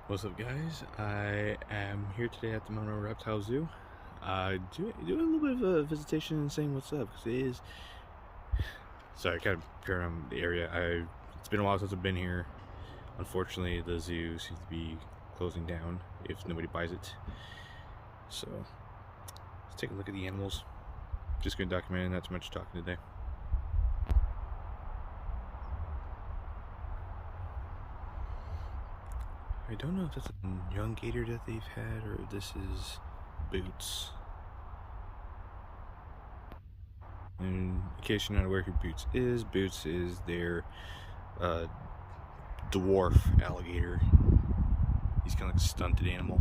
What's up, guys? I am here today at the Monroe Reptile Zoo. Doing a little bit of a visitation and saying what's up, because it is... Sorry, kind of peering around the area. It's been a while since I've been here. Unfortunately, the zoo seems to be closing down if nobody buys it. So, let's take a look at the animals. Just gonna document it, not too much talking today. I don't know if that's a young gator that they've had or if this is Boots. And in case you're not aware who Boots is their dwarf alligator. He's kind of like a stunted animal.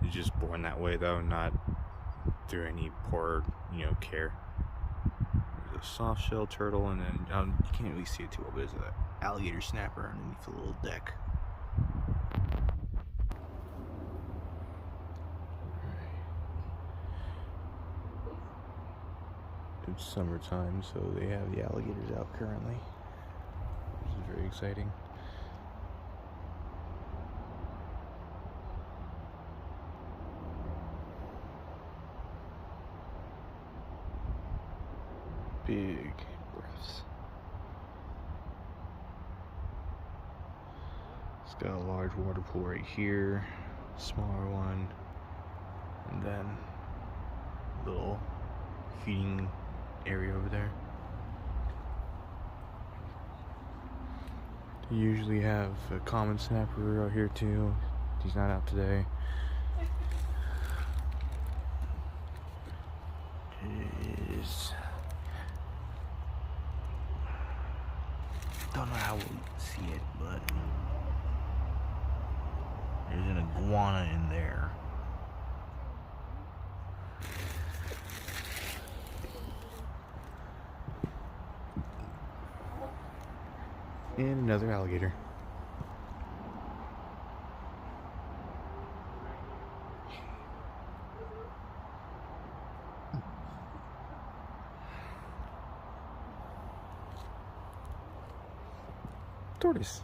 He's just born that way though, not through any poor, care. There's a soft shell turtle, and then you can't really see it too well, but there's an alligator snapper underneath the little deck. It's summertime, so they have the alligators out currently, which is very exciting. Big breaths. It's got a large water pool right here, smaller one, and then a little feeding area over there. They usually have a common snapper out here too. He's not out today. Don't know how we'll see it, but there's an iguana in there. And another alligator. Tortoise.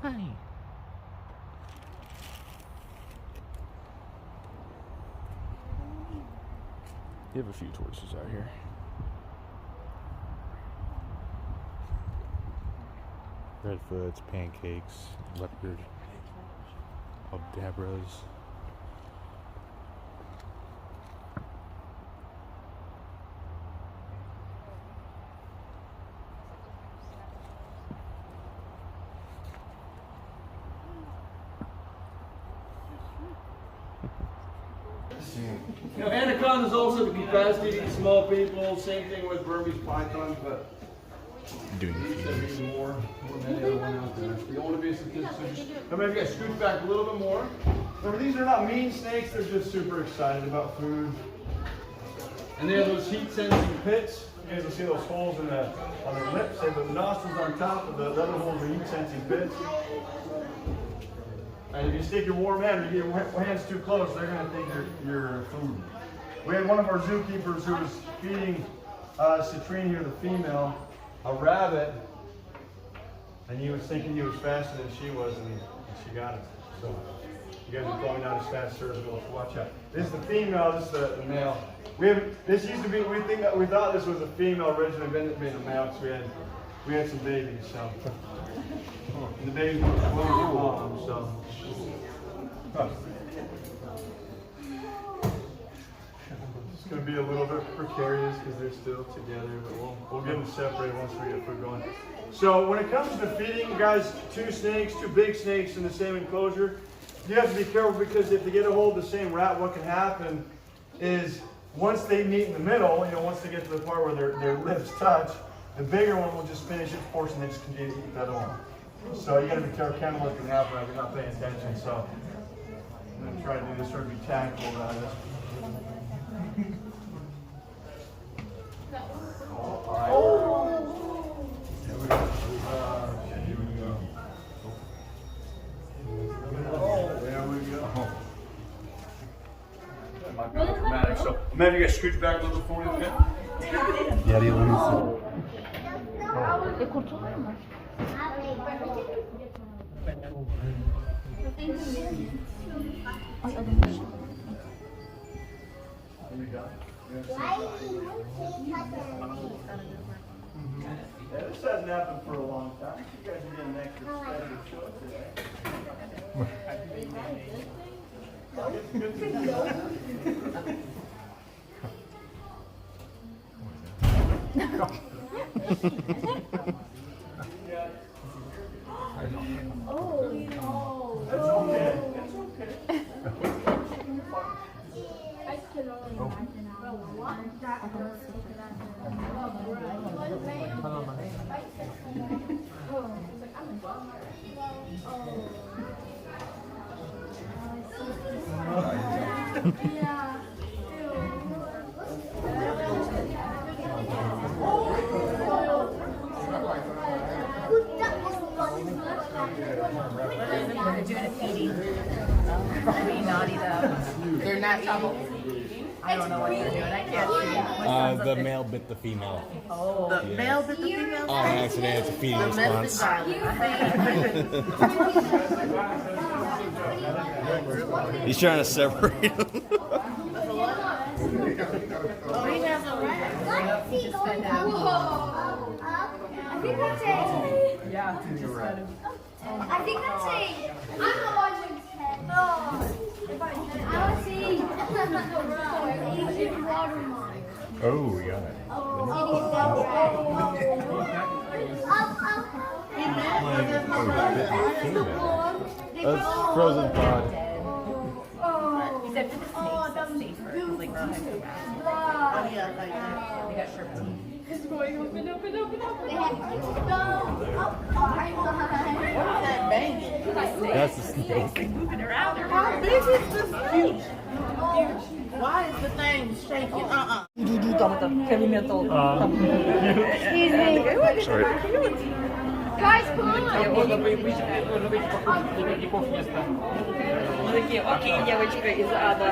Hi. You have a few tortoises out here. Redfoots, pancakes, leopard, aldabras. Anacondas also have the capacity to eat small people. Same thing with Burmese pythons, but Doing these have even more than any other one out there. We don't want to be a statistic. Now maybe you guys scoot back a little bit more. Remember, these are not mean snakes. They're just super excited about food. And they have those heat-sensing pits. You guys will see those holes on their lips. They have the nostrils on top, of the other holes are heat-sensing pits. And if you stick your warm hand or you get your hands too close, they're going to think you're food. We had one of our zookeepers who was feeding Citrine here, the female, a rabbit, and he was thinking he was faster than she was, and she got it. So you guys are probably not as fast as her, so watch out. This is the female, this is the male. This used to be, we thought this was a female originally, but ended up being a male, because we had some babies, so. And the babies were close, so. It's going to be a little bit precarious because they're still together, but we'll get them separated once we get food going. So when it comes to feeding, guys, two big snakes in the same enclosure, you have to be careful because if they get a hold of the same rat, what can happen is once they meet in the middle, once they get to the part where their lips touch, the bigger one will just finish its portion and just continue to eat the other one. So you got to be careful, kind of what can happen if you're not paying attention. So I'm going to try to do this, sort of be tactful about it. So maybe you guys scooch back a little bit for me, okay? Yeah, the other one. E kurtulur mu? Yeah, this hasn't happened for a long time. You guys are getting an extra special show today. That's okay. That's okay. I can only imagine how that hurts. Yeah. They're doing a feeding. Pretty naughty though. They're not trouble. I don't know what they're doing. I can't see. The male bit the female. Oh, the male bit the female. On accident, it's a feeding response. He's trying to separate them. Green has a rat. Just fed out. I think that's a. Yeah, just fed him. I think that's a. I'm not watching Ted. Oh, if I want to see Asian watermelon. Oh, we got it. That's frozen pod. He said for the snakes, that's safer. It's like not hyper rat. They got sharp teeth. It's going open. They have to go up. That's the snake. Moving around. How big is this snake? Why is the thing shaking? Heavy metal. Excuse me. Sorry. Guys, come on. Такие, окей, девочка из ада.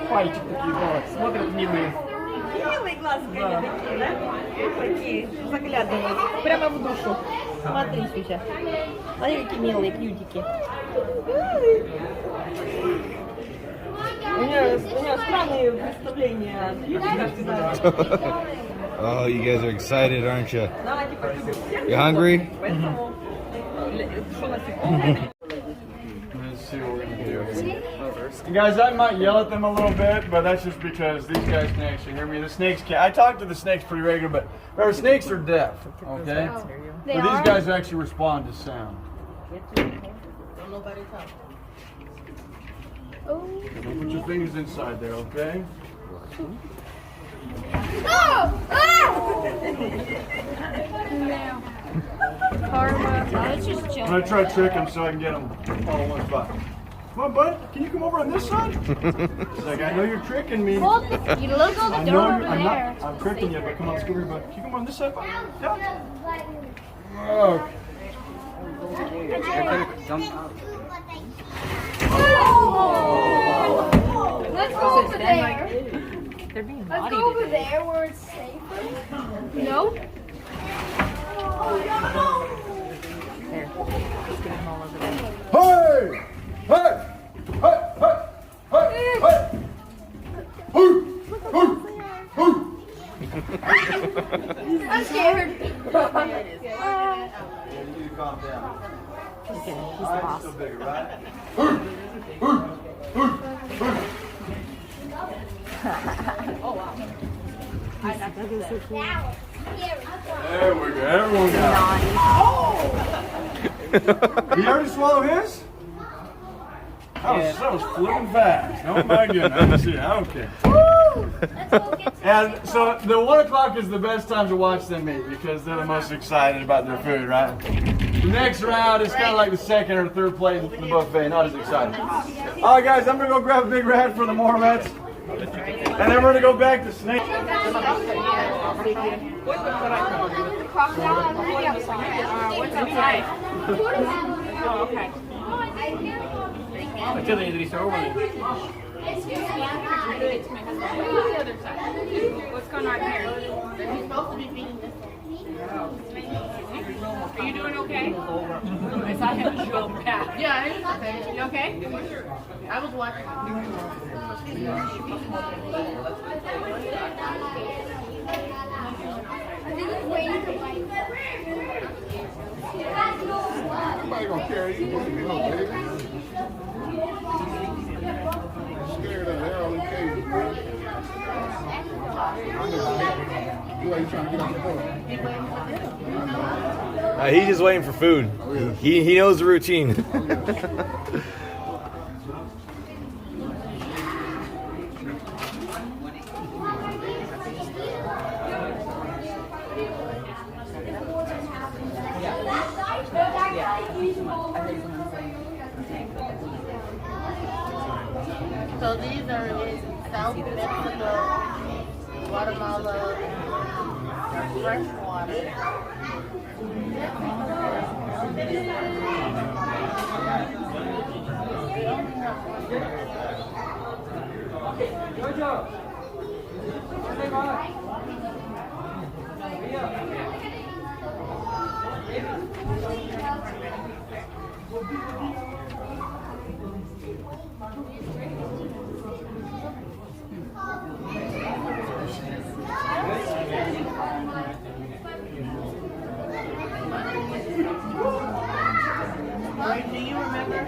Пальчик такие, вот, смотрят милые. Милые глазки такие, да? Такие, заглядывают. Прямо в душу. Смотри, Сюся. Смотри, какие милые кьютики. У нее странные представления о кьютиках. Oh, you guys are excited, aren't you? You hungry? Let's see what we're gonna do. You guys, I might yell at them a little bit, but that's just because these guys can actually hear me. The snakes can't. I talk to the snakes pretty regular, but remember, snakes are deaf, okay? But these guys actually respond to sound. Don't put your fingers inside there, okay? I'm gonna try to trick them so I can get them all in one spot. Come on, bud. Can you come over on this side? He's like, I know you're tricking me. You look on the I door know over I'm there. not. I'm tricking you, but come on, let's go over here, bud. Can you come on this side, bud? Yeah. Okay. Let's go over there. They're being Let's naughty go over today. there where it's safer. No? There. Just get them all over there. Hey! Hey! Hey! Hey! Hey! Hey! Hey! Hey! I'm scared. You need to calm down. He's the Eyes boss. are still bigger, right? There we go. Everyone got it. Did you already swallow his? That was flipping fast. Oh my goodness. Let me see. I don't care. Let's go get some. And so the 1 o'clock is the best time to watch them eat because they're the most excited about their food, right? The next round is kind of like the second or third plate in the buffet, not as exciting. All right, guys, I'm gonna go grab a big rat for the Mormons, and then we're gonna go back to snake. What's outside? Oh, okay. Excuse me, I'm What's going on here? not. Are you doing okay? I saw him show back. Yeah, it's okay. You okay? I was watching. I think it's waiting to bite. Somebody gonna carry you, baby. Scared of hell in cages, bro. You ain't trying to get on the boat. He's just waiting for food. Oh, yeah. He knows the routine. So these are in South Mexico, Guatemala, freshwater. Do you remember?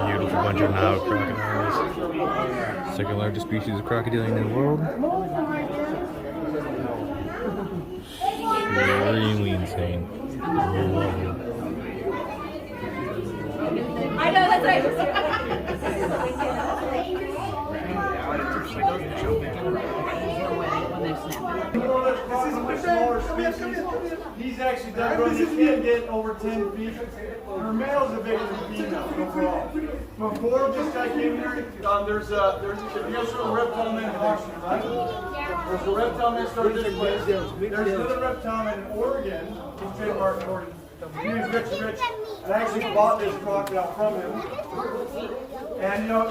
Beautiful bunch of Nile crocodiles. Second largest species of crocodile in the world. Extremely insane. I know, that's right. He's actually done growing. He can't get over 10 feet. Her males are bigger than females overall. Before this guy came here, if you guys saw the reptile man in Washington, right? There's a reptile man started this place. There's another reptile man in Oregon. He's trademarked in Oregon. His name's Rich. I actually bought this crocodile from him. And you know,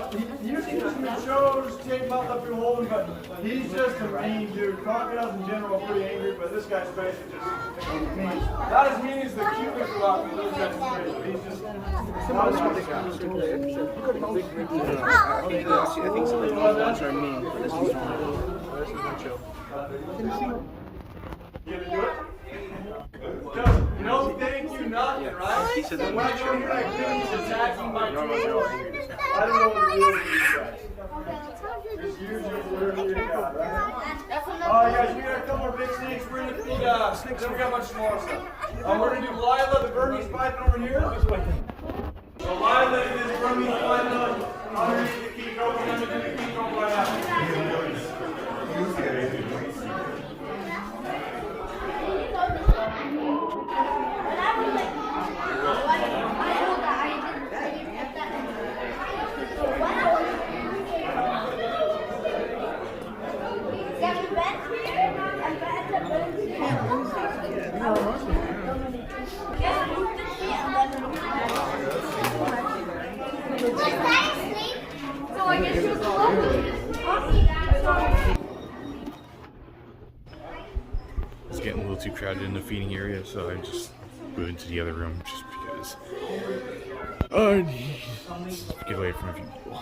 he usually doesn't do shows, take him out, let people hold him, but he's just a mean dude. Crocodiles in general are pretty angry, but this guy's basically just mean. Not as mean as the cutest rock, but those guys are crazy. He's just not as I think some of the ones are mean, but this one's not. This is not chill. You gonna do it? No, thank you, nothing, right? He said that When I was go chill. here, I think he's attacking my team. I don't know what to do with these guys. It's usually literally your guy, right? Oh, guys, we got a couple more big snakes. We're gonna feed snakes. Then we got a bunch smaller stuff. We're gonna do Lila, the Burmese python over here. So Lila is this Burmese python underneath the key coat. We're gonna do the key coat right now. It's getting a little too crowded in the feeding area, so I just moved into the other room just because I need to get away from a few people.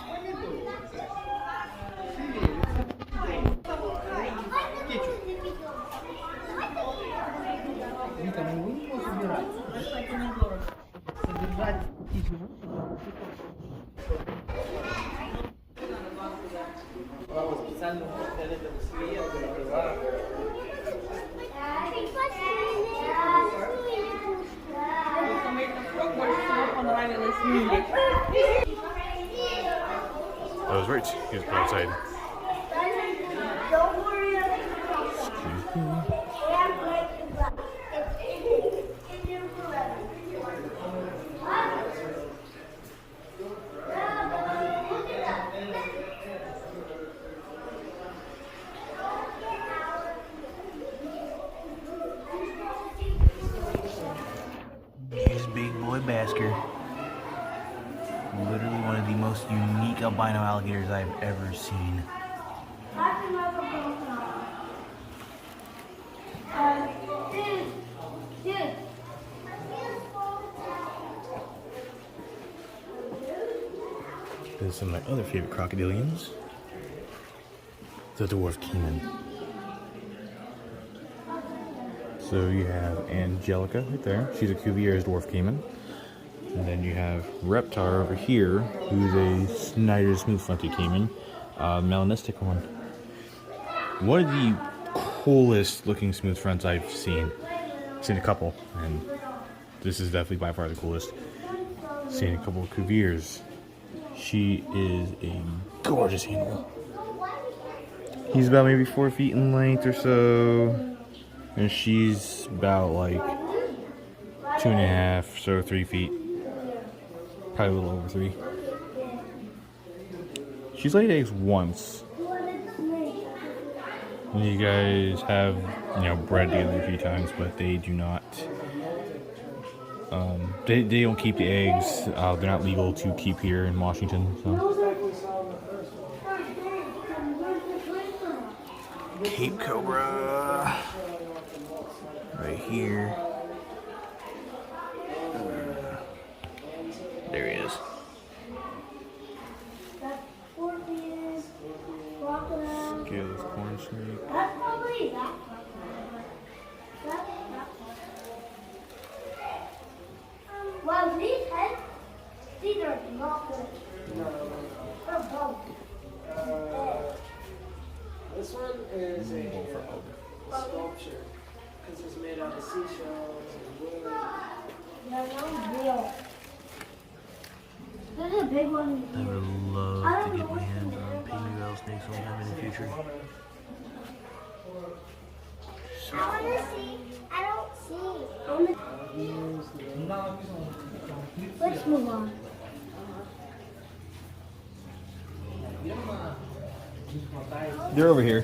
I was right. He was outside. Don't worry. the most unique albino alligators I've ever seen. There's some of my other favorite crocodilians. The dwarf caiman. So you have Angelica right there. She's a Cuvier's dwarf caiman. And then you have Reptile over here, who's a Snyder smooth fronted caiman, melanistic one. One of the coolest looking smooth fronts I've seen. I've seen a couple, and this is definitely by far the coolest. Seen a couple of Cuviers. She is a gorgeous animal. He's about maybe 4 feet in length or so, and she's about like 2.5, so 3 feet. Probably a little over 3. She's laid eggs once. And you guys have, bred together a few times, but they do not. They don't keep the eggs. They're not legal to keep here in Washington. So. Cape Cobra. Right here. There he is. Scaleless corn snake. Well, these are not good. This one is a sculpture because it's made out of seashells and wood. They're not real. There's a big one. I would love to get my hands on pygmy rattlesnakes sometime in the future. I want to see. I don't see. Let's move on. They're over here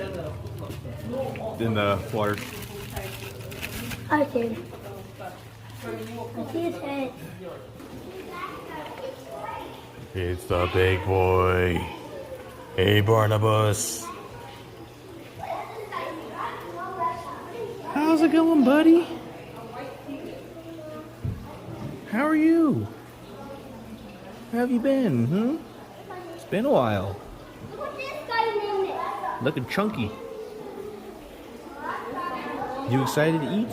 in the water. I see. I see his head. It's the big boy. Hey, Barnabas. How's it going, buddy? How are you? How have you been? It's been a while. Look at this guy's name. Looking chunky. You excited to eat?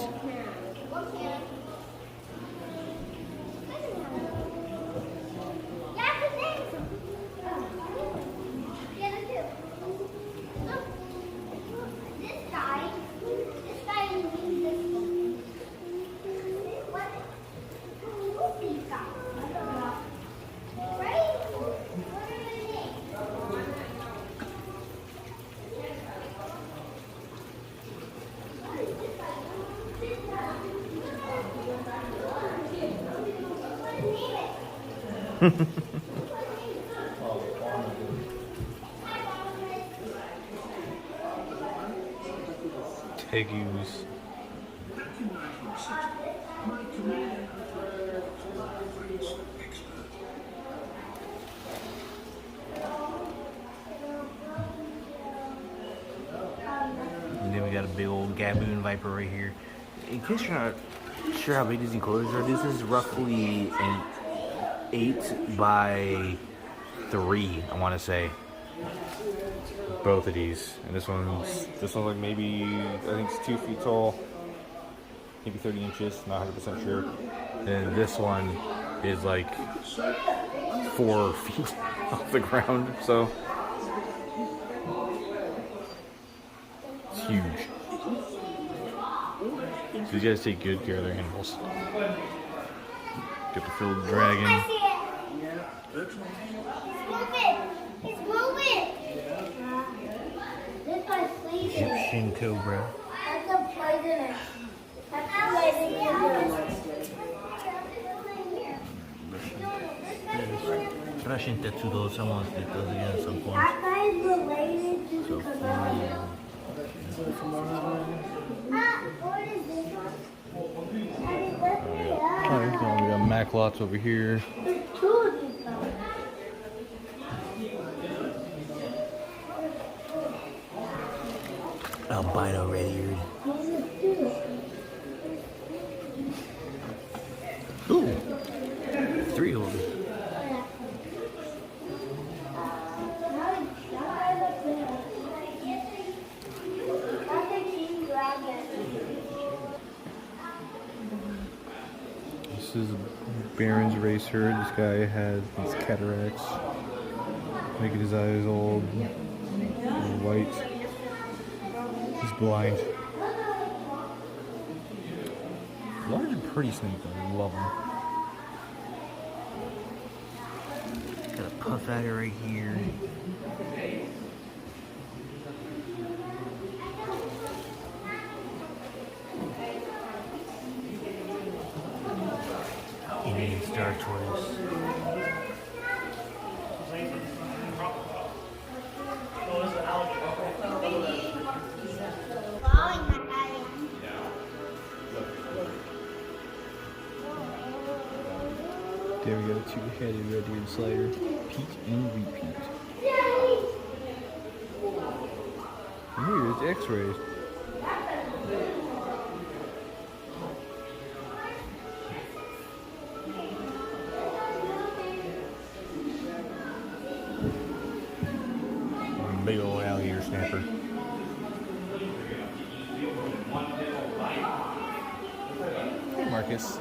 Tegus. And then we got a big old gaboon viper right here. In case you're not sure how big these enclosures are, this is roughly an 8 by 3, I want to say. Both of these, and this one's like maybe, I think it's 2 feet tall, maybe 30 inches, not 100% sure. And this one is like 4 feet off the ground, so it's huge. So these guys take good care of their animals. Get the field dragon. I see it. It's moving. This guy's sleeping. Egyptian cobra. That's a poisonous. That's poisonous. Russian Tetsudo, someone did those again at some point. That guy's related to the Kazarian. What is this one? We got Maclots over here. There's 2 of these guys. albino red-eared. Ooh, 3 of them. This is a Baron's racer. This guy has these cataracts, making his eyes all white. He's blind. Large and pretty snake though. I love them. Got a puff adder right here. Indian star tortoise. There we go, 2-headed red-eared slider. Pete and repeat. Here, it's X-rays. Big old alligator snapper. Hey, Marcus.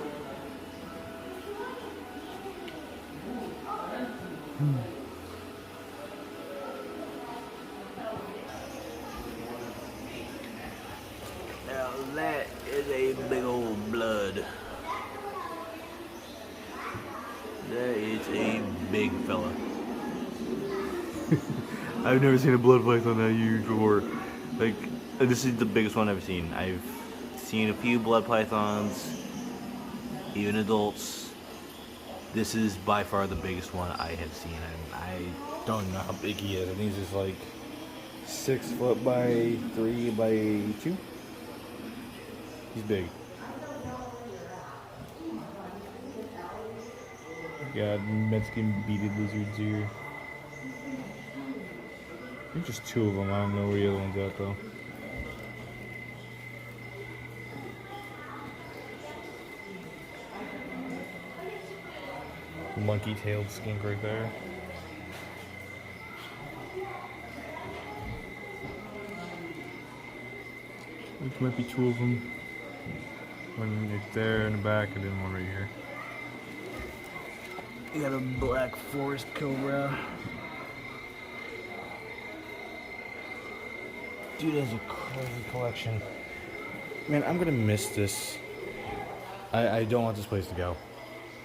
Now that is a big old blood. That is a big fella. I've never seen a blood python that huge before. Like, this is the biggest one I've seen. I've seen a few blood pythons, even adults. This is by far the biggest one I have seen. I don't know how big he is. I think he's just like 6 foot by 3 by 2. He's big. Got Mexican beaded lizards here. I think just 2 of them. I don't know where the other one's at though. Monkey-tailed skink right there. I think there might be 2 of them. One right there in the back, and then one right here. You got a black forest cobra. Dude has a crazy collection. Man, I'm gonna miss this. I don't want this place to go.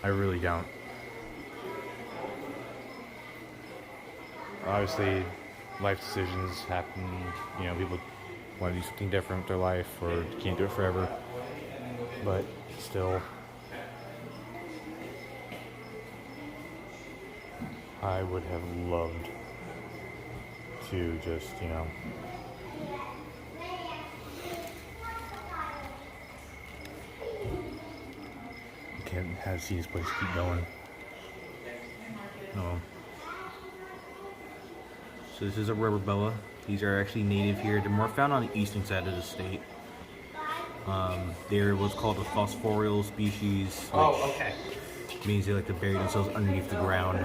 I really don't. Obviously, life decisions happen. You know, people want to do something different with their life, or can't do it forever. But still, I would have loved to just, you know, can't have seen this place keep going. No. So this is a rubber boa. These are actually native here. They're more found on the eastern side of the state. They're what's called a phosphorial species, which means they like to bury themselves underneath the ground.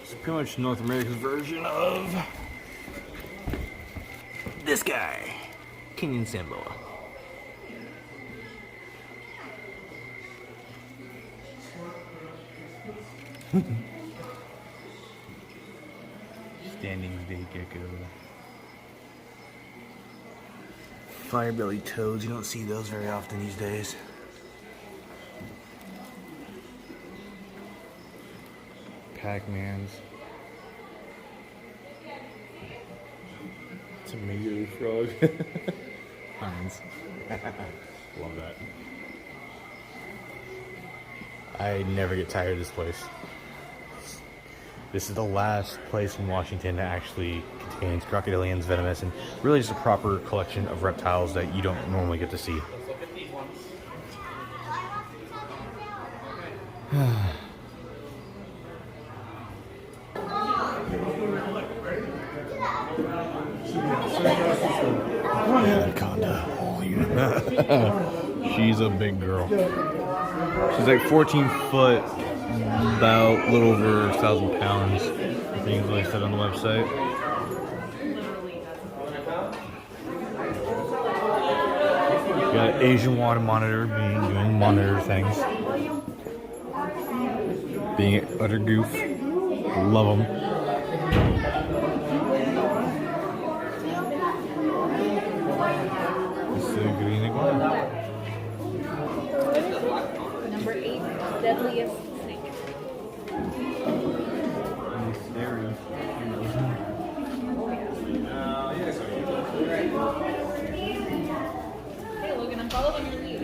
It's pretty much North America's version of this guy, Kenyan sand boa. Standing day gecko. Firebelly toads, you don't see those very often these days. Pac-Mans. Tomato frog. Heinz. Love that. I never get tired of this place. This is the last place in Washington that actually contains crocodilians, venomous, and really just a proper collection of reptiles that you don't normally get to see. big girl. She's like 14 foot, about a little over 1,000 pounds. I think is what I said on the website. Got an Asian water monitor doing monitor things. Being an utter goof. Love them. Number 8, deadliest snake. Hey Logan, I'm following your lead.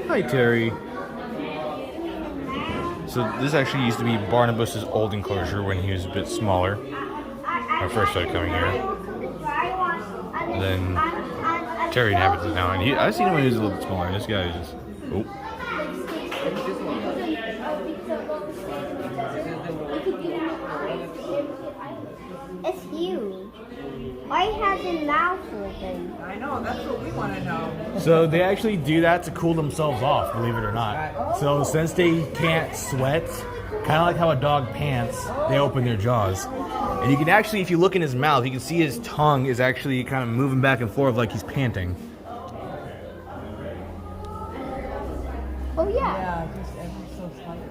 Hi, Terry. So this actually used to be Barnabas's old enclosure when he was a bit smaller. When I first started coming here. And then Terry inhabits it now, and I've seen him when he was a little bit smaller. This guy is just It's huge. Why has his mouth open? I know, that's what we want to know. So they actually do that to cool themselves off, believe it or not. So since they can't sweat, kind of like how a dog pants, they open their jaws. And you can actually, if you look in his mouth, you can see his tongue is actually kind of moving back and forth like he's panting. Oh yeah. Yeah, just ever so slightly,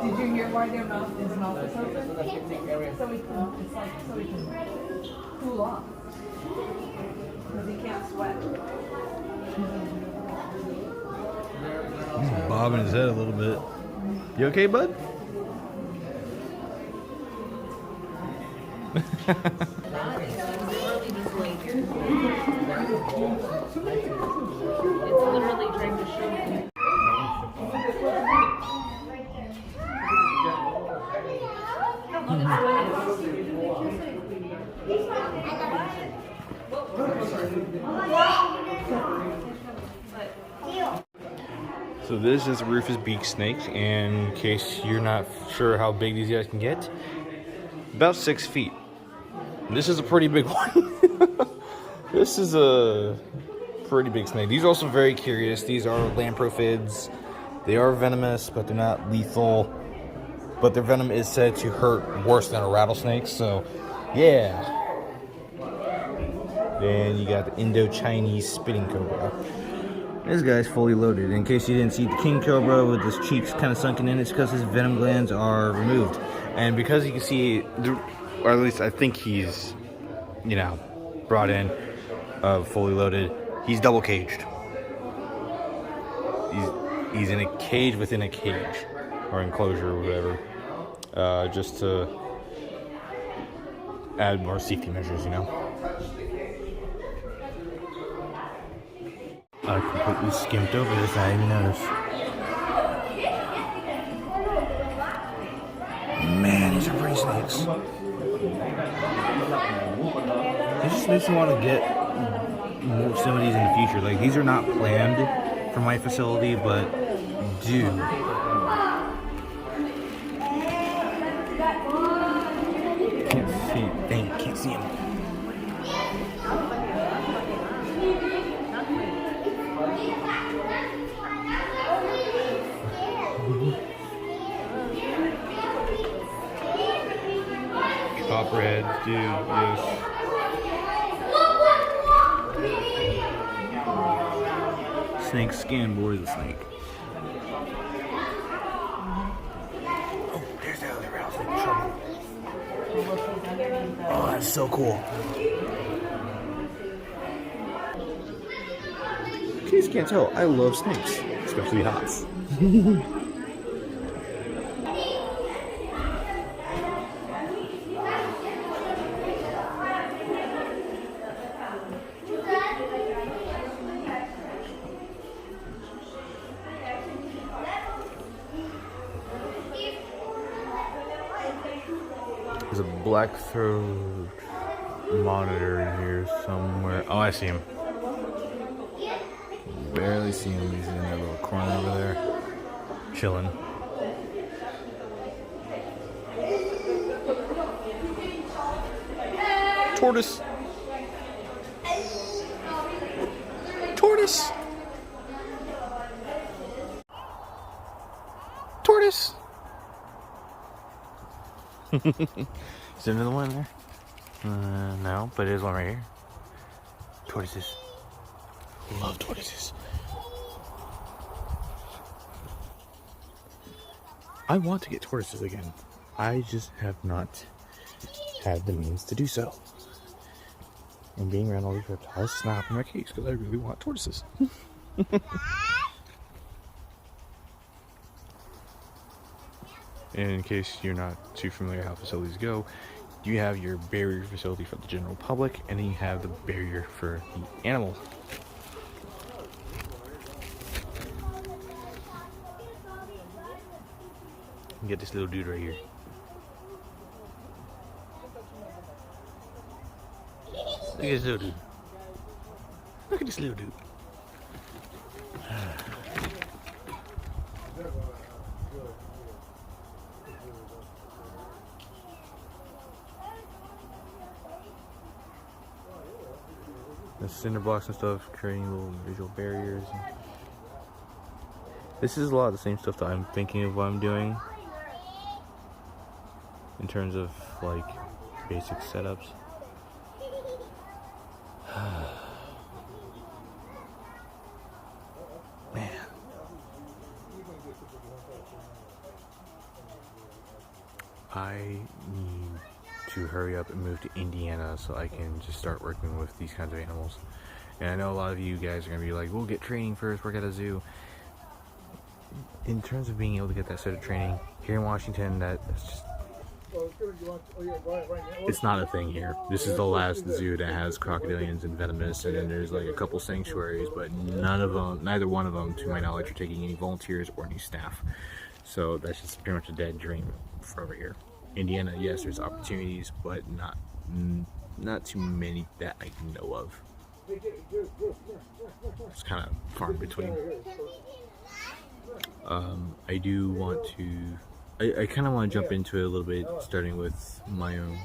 Did you hear why his mouth is open? So he can, it's like, so he can cool off. Because he can't sweat. He's bobbing his head a little bit. You okay, bud? It's literally trying to show me. So this is Rufus beak snake, and in case you're not sure how big these guys can get, about 6 feet. This is a pretty big one. This is a pretty big snake. These are also very curious. These are lamprophids. They are venomous, but they're not lethal. But their venom is said to hurt worse than a rattlesnake, so yeah. Then you got the Indo-Chinese spitting cobra. This guy's fully loaded. In case you didn't see the king cobra with his cheeks kind of sunken in, it's because his venom glands are removed. And because you can see, or at least I think he's, you know, brought in, fully loaded, he's double caged. He's in a cage within a cage, or enclosure or whatever, just to add more safety measures, you know. I completely skimped over this, I didn't even notice. Man, these are pretty snakes. It just makes me want to get more some of these in the future. Like, these are not planned for my facility, but dude. Can't see, dang, can't see him. Copperhead, dude, yes. Snake skin, boy, the snake. Oh, there's the other rattlesnake. Oh, that's so cool. In case you can't tell, I love snakes, especially hots. There's a black throat monitor in here somewhere. Oh, I see him. barely see him. He's in that little corner over there, chilling. Tortoise. Tortoise. Tortoise. Is there another one in there? No, but there's one right here. Tortoises. Love tortoises. I want to get tortoises again. I just have not had the means to do so. And being around all these reptiles is not helping my case because I really want tortoises. And in case you're not too familiar how facilities go, you have your barrier facility for the general public, and then you have the barrier for the animal. You get this little dude right here. Look at this little dude. Look at this little dude. The cinder blocks and stuff, creating little visual barriers. This is a lot of the same stuff that I'm thinking of what I'm doing in terms of like basic setups. Man. I need to hurry up and move to Indiana so I can just start working with these kinds of animals. And I know a lot of you guys are going to be like, we'll get training first, work at a zoo. In terms of being able to get that sort of training, here in Washington, that's just... It's not a thing here. This is the last zoo that has crocodilians and venomous, and then there's like a couple sanctuaries, but neither one of them, to my knowledge, are taking any volunteers or any staff. So that's just pretty much a dead dream for over here. Indiana, yes, there's opportunities, but not too many that I know of. It's kind of far in between. I do want to. I kind of want to jump into it a little bit, starting with my own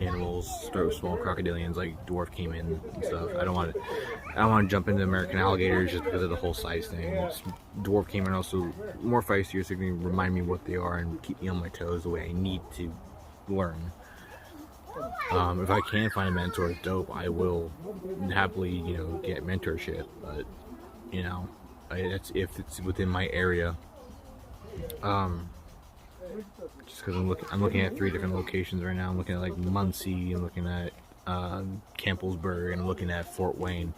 animals. Start with small crocodilians like dwarf caiman and stuff. I don't want to jump into American alligators just because of the whole size thing. Dwarf caiman are also more feistier, so they can remind me what they are and keep me on my toes the way I need to learn. If I can find a mentor, dope. I will happily, get mentorship. But that's if it's within my area. Just because I'm looking at 3 different locations right now. I'm looking at like Muncie, I'm looking at Campbellsburg, and I'm looking at Fort Wayne.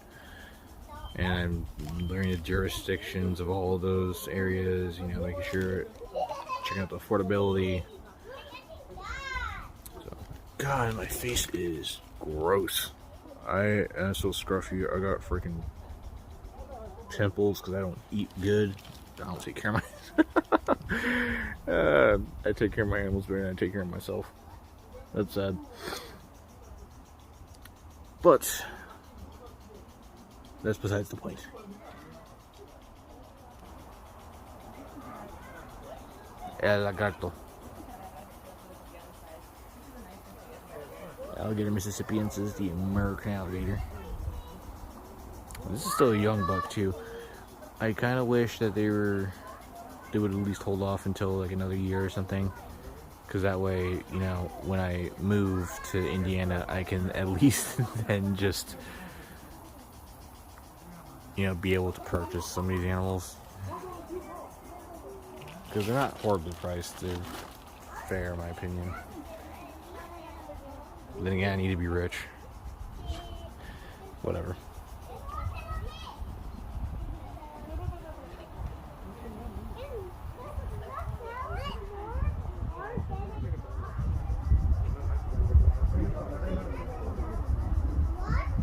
And I'm learning the jurisdictions of all of those areas, making sure, checking out the affordability. So, God, my face is gross. I am so scruffy. I got freaking pimples because I don't eat good. I don't take care of I take care of my animals better than I take care of myself. That's sad. But that's besides the point. El lagarto. Alligator mississippiensis, the American alligator. This is still a young buck too. I kind of wish that they would at least hold off until like another year or something, because that way, when I move to Indiana, I can at least then just, be able to purchase some of these animals, because they're not horribly priced. They're fair, in my opinion. But then again, I need to be rich. Whatever.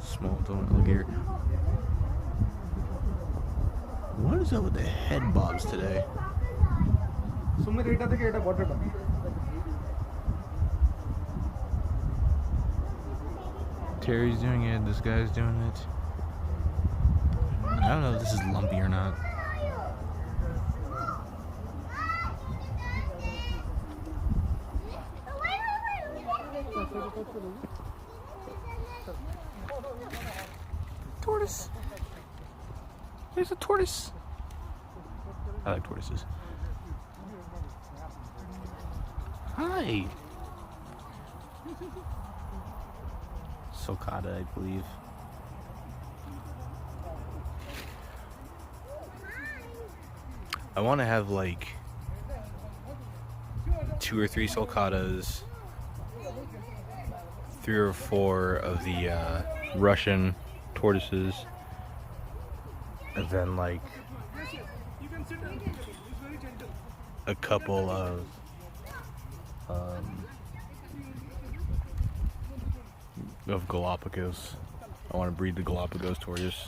Small donut alligator. What is up with the head bobs today? Terry's doing it, this guy's doing it. I don't know if this is lumpy or not. Tortoise. There's a tortoise. I like tortoises. Hi. Sulcata, I believe. I want to have like 2 or 3 sulcatas, 3 or 4 of the Russian tortoises, and then like a couple of Galapagos. I want to breed the Galapagos tortoise.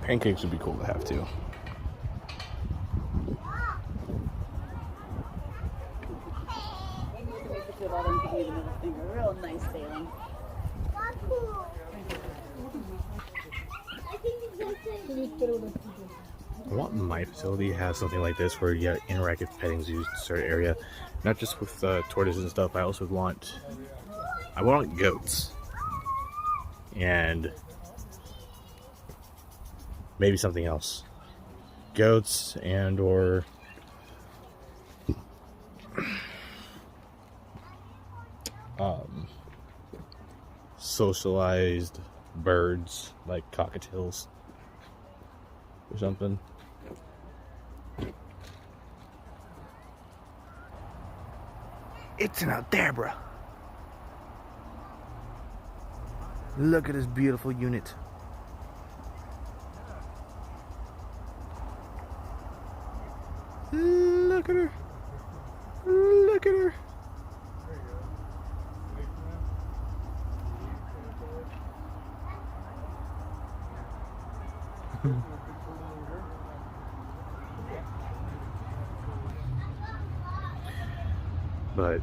Pancakes would be cool to have too. Real nice sailing. I want my facility to have something like this where you have interactive petting zoos in a certain area, not just with tortoises and stuff. I also want goats and maybe something else. Goats and or socialized birds like cockatiels or something. It's an Aldabra. Look at this beautiful unit. Look at her. Look at her. But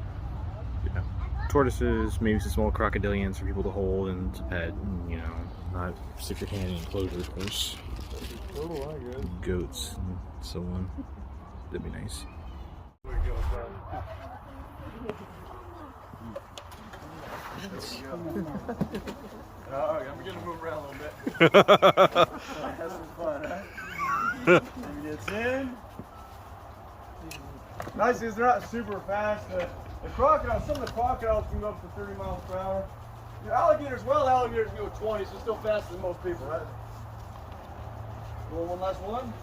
yeah, tortoises, maybe some small crocodilians for people to hold and to pet, and, you know, not stick your hand in enclosure, of course. Goats and so on. That'd be nice. Alright, I'm gonna move around a little bit. Have some fun, huh? Maybe gets in. Nice is they're not super fast. The crocodiles, some of the crocodiles can go up to 30 miles per hour. The alligators, alligators can go 20, so still faster than most people, right? One last one.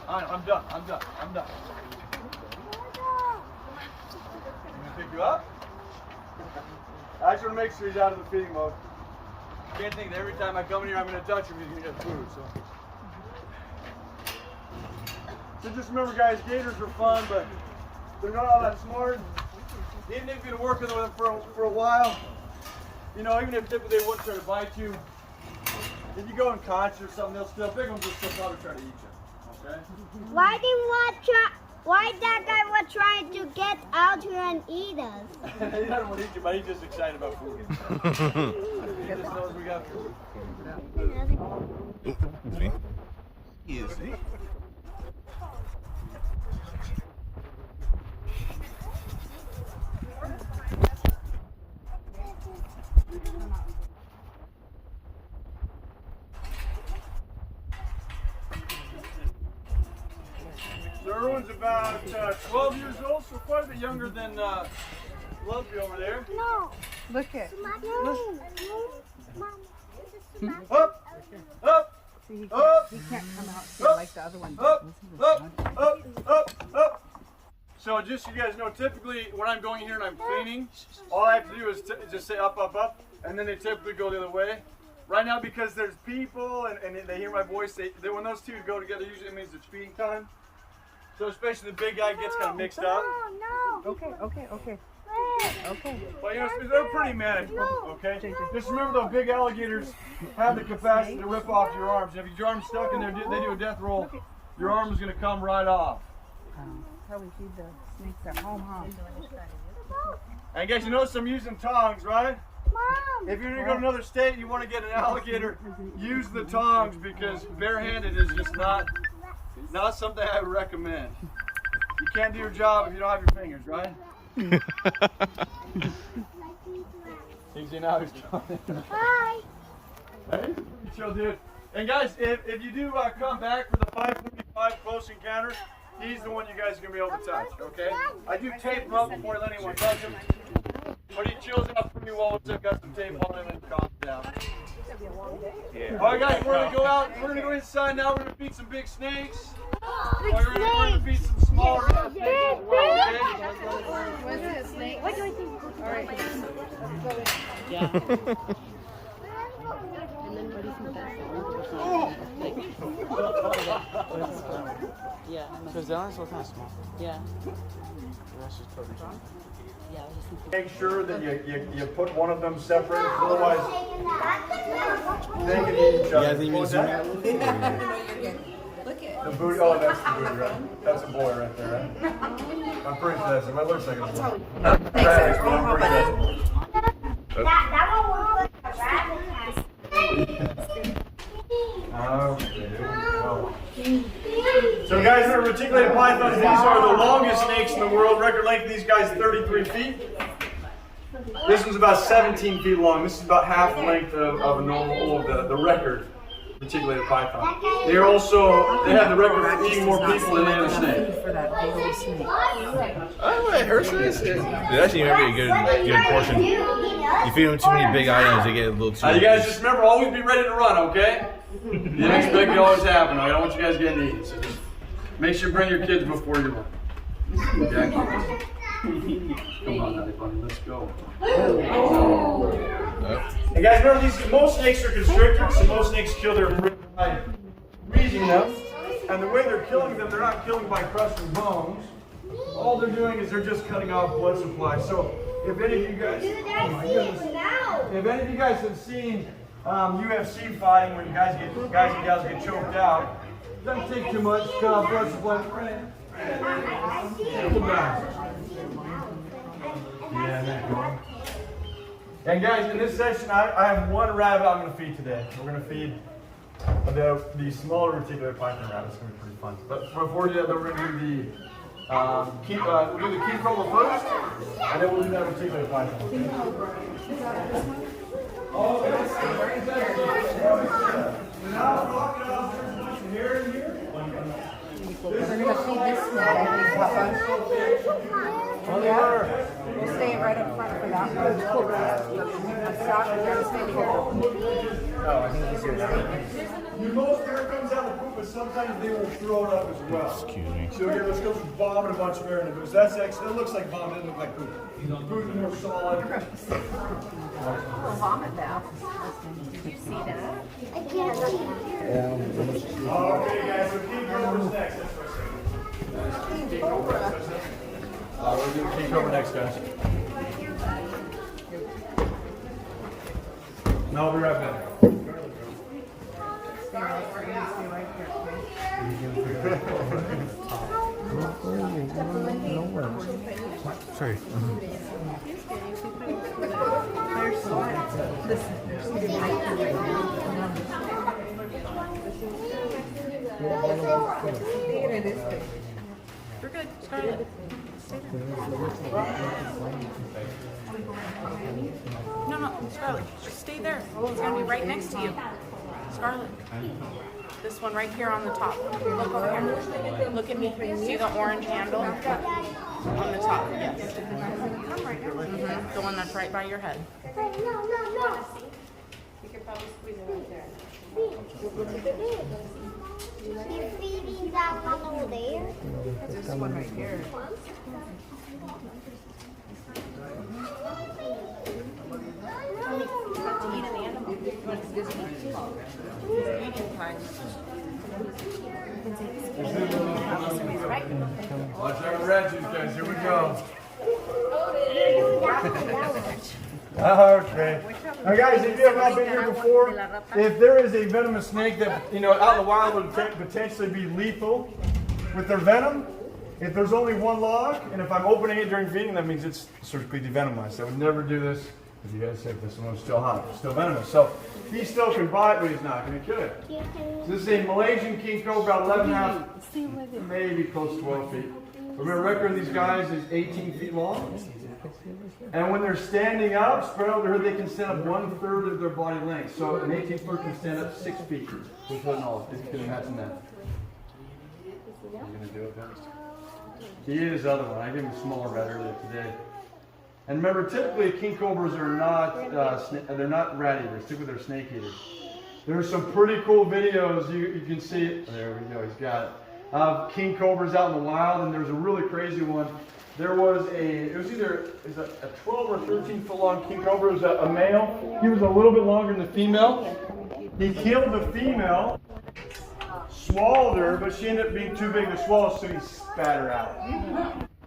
I'm done. I'm done. I'm gonna pick you up. I just want to make sure he's out of the feeding mode. Can't think that every time I come in here I'm gonna touch him, he's gonna get food. So just remember, guys, gators are fun, but they're not all that smart. Even if you've been working with them for a while, you know, even if typically they wouldn't try to bite you, if you go in conscious or something, big ones will still probably try to eat you. Okay? Why that guy was trying to get out here and eat us? He doesn't want to eat you, but he's just excited about food. He just knows we got food. Easy. Everyone's about 12 years old, so quite a bit younger than Lovely over there. No. Look at. Up, up, See, up, he can't come out here up, like the other one. up. So just so you guys know, typically when I'm going here and I'm cleaning, all I have to do is just say up, and then they typically go the other way. Right now, because there's people and they hear my voice, when those two go together, usually it means it's feeding time. So especially the big guy gets kind of mixed up. No. Okay. Wait. Okay. But you know, they're pretty manageable, okay? Just remember though, big alligators have the capacity to rip off your arms. And if your arm's stuck in there, they do a death roll, your arm is going to come right off. Probably feed the snakes at home, huh? And guys, you notice I'm using tongs, right? Mom. If you're going to go to another state and you want to get an alligator, use the tongs because barehanded is just not something I would recommend. You can't do your job if you don't have your fingers, right? Easy now, he's trying. Hi. Hey, chill, dude. And guys, if you do come back for the 545 close encounter, he's the one you guys are going to be able to touch, okay? I do tape him up before I let anyone touch him. But he chills out for me while I've got some tape on him and calms down. Yeah. All right, guys, we're going to go out. We're going to go inside now. We're going to feed some big snakes. We're going to feed some smaller snakes as well, okay? Was it a snake? What do I think? All right. Yeah. Yeah. Because the others were kind of small. Yeah. That's just totally fine. Make sure that you put one of them separate, otherwise they can eat each other. You guys What was that? Look at The booty, oh, that's the booty, right? That's a boy right there, right? I'm pretty sure that's it. It looks like a boy. Rabbit's really pretty good. That one looks like a rabbit has. So guys, remember reticulated pythons, these are the longest snakes in the world. Record length of these guys 33 feet. This one's about 17 feet long. This is about half the length of a normal, the record reticulated python. They have the record for eating more people than any other snake. Oh, it hurts nice. It actually might be a good portion. You feed them too many big items, they get a little too. You guys just remember, always be ready to run, okay? The unexpected always happen. I don't want you guys getting eaten. So just make sure you bring your kids before you run. Okay? Come on, honey bunny, let's go. Hey guys, remember most snakes are constrictors, so most snakes kill their prey by freezing them. And the way they're killing them, they're not killing by crushing bones. All they're doing is they're just cutting off blood supply. So if any of you guys, if any of you guys have seen UFC fighting where guys and gals get choked out, doesn't take too much, cut off blood supply. And guys, in this session, I have one rabbit I'm going to feed today. We're going to feed the smaller reticulated python rabbit. It's going to be pretty fun. But before we do that, we're going to do the king cobra first, and then we'll do that reticulated python. Oh, that's here and here. We're going to feed this snake, Papa. Yeah. We'll stay right up front for that one. Stop and try to stay here. Oh, I think he's here now. Most air comes out of the poop, but sometimes they will throw it up as well. Excuse me. So here, let's go vomit a bunch of air in it. That's actually, it looks like vomit, it doesn't look like poop. Poop is more solid. We'll vomit now. Did you see that? I can't see. Okay, guys, so king cobra's next. That's what I said. King cobra. We'll do king cobra next, guys. No, I'll be right back. Stay right here. Sorry. We're good, Scarlett. No, Scarlett, just stay there. It's gonna be right next to you. Scarlett. This one right here on the top. Look over here. Look at me. See the orange handle? On the top, yes. The one that's right by your head. No. You can probably squeeze it right there. You're feeding that one over there? This one right here. Watch out for red juice, guys. Here we go. Okay. Now guys, if you have not been here before, if there is a venomous snake that, you know, out in the wild would potentially be lethal with their venom, if there's only one log, and if I'm opening it during feeding, that means it's surgically devenomized. I would never do this if you guys said this one's still hot, still venomous. So he still can bite, but he's not going to kill it. So this is a Malaysian king cobra, about 11.5, maybe close to 12 feet. Remember, record of these guys is 18 feet long. And when they're standing up, spread out their head, they can stand up 1/3 of their body length. So an 18-foot can stand up 6 feet. Which one all? If you can imagine that. You're going to do it, guys? He is the other one. I gave him a smaller rat earlier today. And remember, typically king cobras are not they're not rat eaters. Typically they're snake eaters. There are some pretty cool videos. You can see it. There we go. He's got it. Of king cobras out in the wild, and there's a really crazy one. There was either a 12 or 13 foot long king cobra. It was a male. He was a little bit longer than the female. He killed the female, swallowed her, but she ended up being too big to swallow, so he spat her out.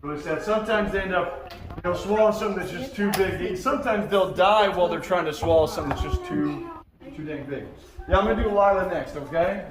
Really sad. Sometimes they end up, swallowing something that's just too big to eat. Sometimes they'll die while they're trying to swallow something that's just too dang big. Yeah, I'm gonna do Lila next, okay?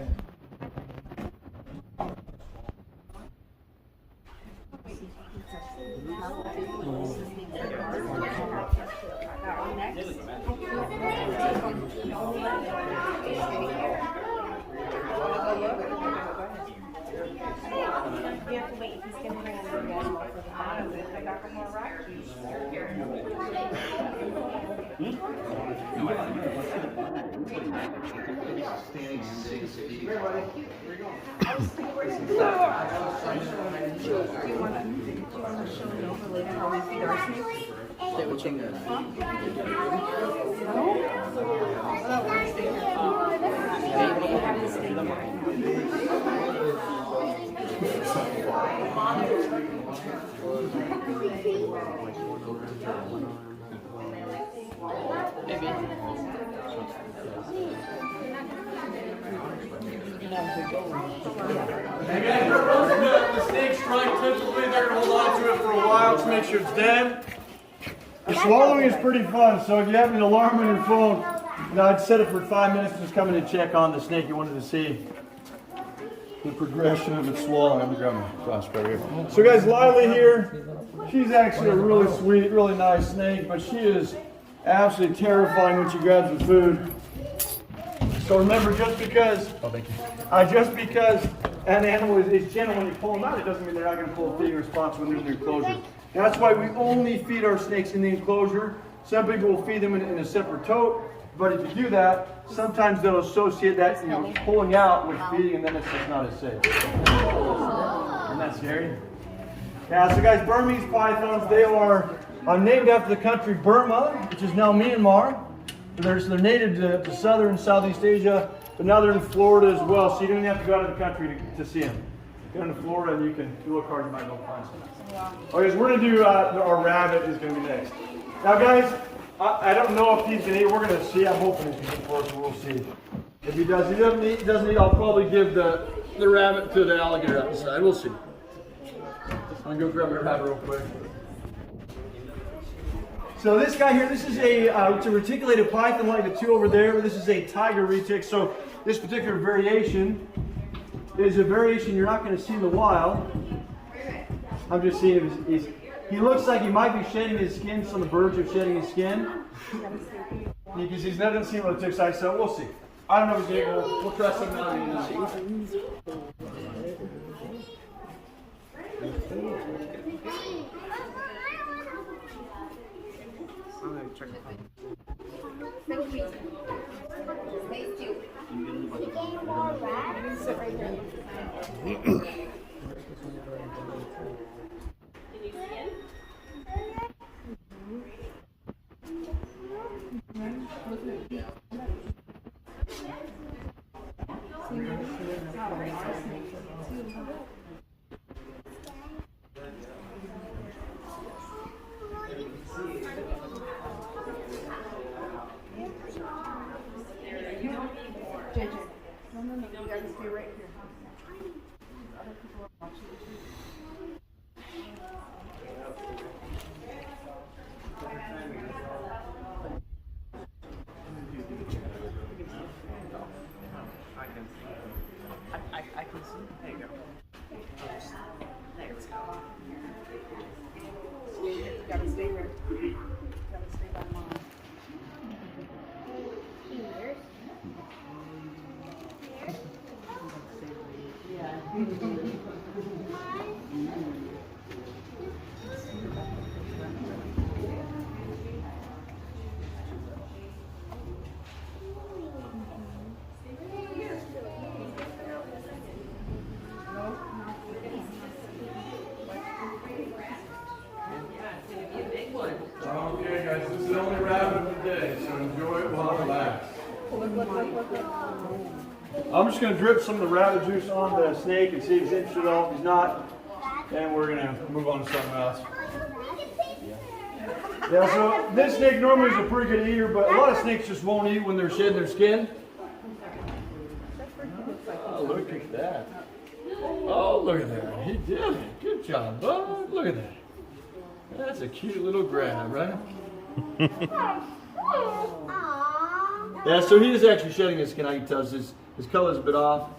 The snake strike, typically they're going to hold on to it for a while to make sure it's dead. The swallowing is pretty fun, so if you have an alarm on your phone, I'd set it for 5 minutes, just come in and check on the snake you wanted to see the progression of its swallowing. I'm going to grab my flash right here. So guys, Lila here, she's actually a really sweet, really nice snake, but she is absolutely terrifying when she grabs the food. So remember, just because an animal is gentle when you pull them out, it doesn't mean they're not going to pull a feeding response when they're in the enclosure. That's why we only feed our snakes in the enclosure. Some people will feed them in a separate tote, but if you do that, sometimes they'll associate that pulling out with feeding, and then it's just not as safe. Isn't that scary? Yeah, so guys, Burmese pythons, they are named after the country Burma, which is now Myanmar. They're native to southern and Southeast Asia, but now they're in Florida as well, so you don't have to go out of the country to see them. Go into Florida and you look hard, you might go find some. Okay, so we're going to do, our rabbit is going to be next. Now guys, I don't know if he's going to eat, we're going to see, I'm hoping he's going to eat for us, we'll see. If he doesn't eat, I'll probably give the rabbit to the alligator outside, we'll see. I'm going to go grab my rabbit real quick. So this guy here, this is it's a reticulated python like the two over there. This is a tiger retic. So this particular variation is a variation you're not going to see in the wild. I'm just seeing he looks like he might be shedding his skin. Some of the birds are shedding his skin. Because he's never seen what it looks like, so we'll see. I don't know if he's going to we'll try something out and see. Thank you. Stay still. Sit right there. No, you gotta stay right here. Other people are watching. There you go. There we go. You gotta stay here. You gotta stay by mom. Okay, guys, this is the only rabbit of the day, so enjoy it while it lasts. I'm just going to drip some of the rabbit juice on the snake and see if he's interested at all. If he's not, then we're going to move on to something else. Yeah, so this snake normally is a pretty good eater, but a lot of snakes just won't eat when they're shedding their skin. Oh, look at that. Oh, look at that. He did it. Good job, bud. Look at that. That's a cute little grab, right? Yeah, so he is actually shedding his skin. I can tell his color's a bit off.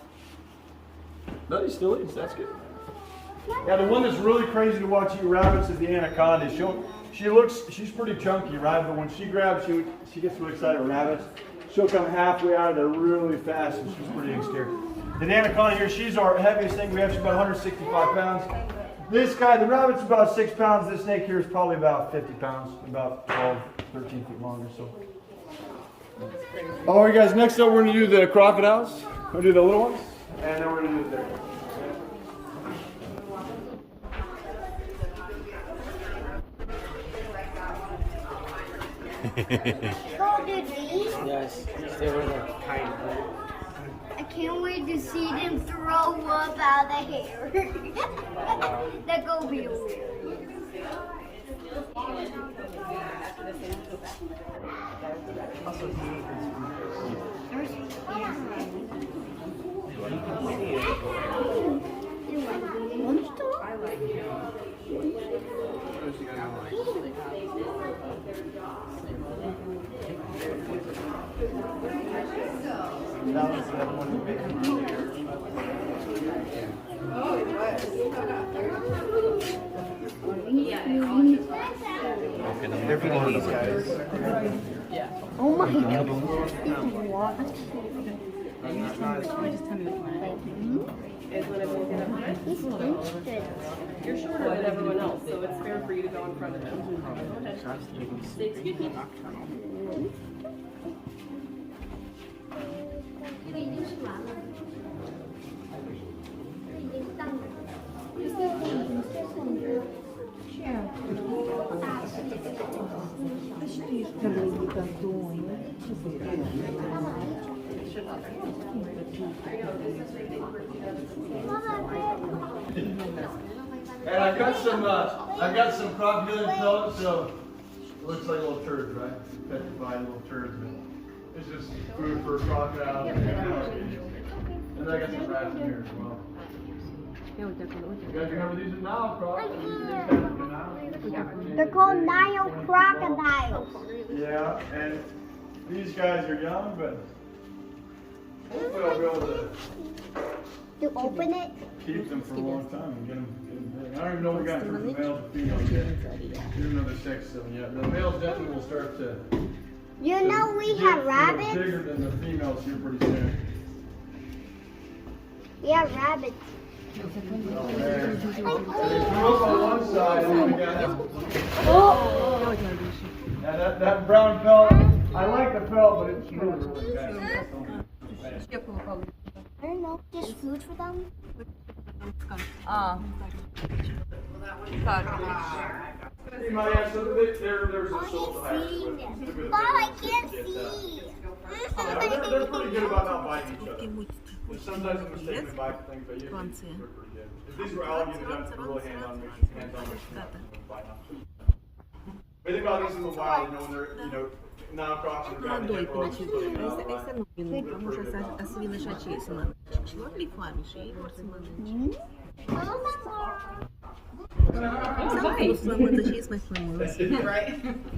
But he still eats. That's good. Yeah, the one that's really crazy to watch eat rabbits is the anaconda. She's pretty chunky, right? But when she grabs, she gets really excited with rabbits. She'll come halfway out of there really fast, and she's pretty scared. The anaconda here, she's our heaviest thing we have. She's about 165 pounds. This guy, the rabbit's about 6 pounds. This snake here is probably about 50 pounds, about 12, 13 feet long or so. All right, guys, next up we're going to do the crocodiles. We're going to do the little ones, and then we're going to do the big ones. Go do these. Yes, they were like tiny. I can't wait to see them throw up out of the hair. That go be weird. They're feeding these guys. Oh my god. He's interested. You're shorter than everyone else, so it's fair for you to go in front of them. Excuse me. And I've got some crocodile pellets, so it looks like little turds, right? Petrified little turds. It's just food for crocodiles. And I got some rats in here as well. You guys remember these are Nile crocodiles? They're called Nile crocodiles. Yeah, and these guys are young, but hopefully I'll be able To open it? to keep them for a long time and get them big. I don't even know what kind of males and females yet. Even though they're sex of them yet. The males definitely will start to You know we have rabbits? bigger than the females here pretty soon. We have rabbits. Oh, man. So they grew up on one side and then we got that brown pelt. I like the pelt, but it's really, really bad. I don't know, just food for them? Hey, Maya, so there's a social Feeding them. Mom, I can't see. They're pretty good about not biting each other. Sometimes I'm mistaken to bite things, but usually they're pretty good. If these were alligators, I'd really hands-on mission. Bite them. But think about these in the wild, when they're, Nile crocodiles are Молодой пилочек. Essa novinha, vamos a suína chatíssima. Look at Flamish,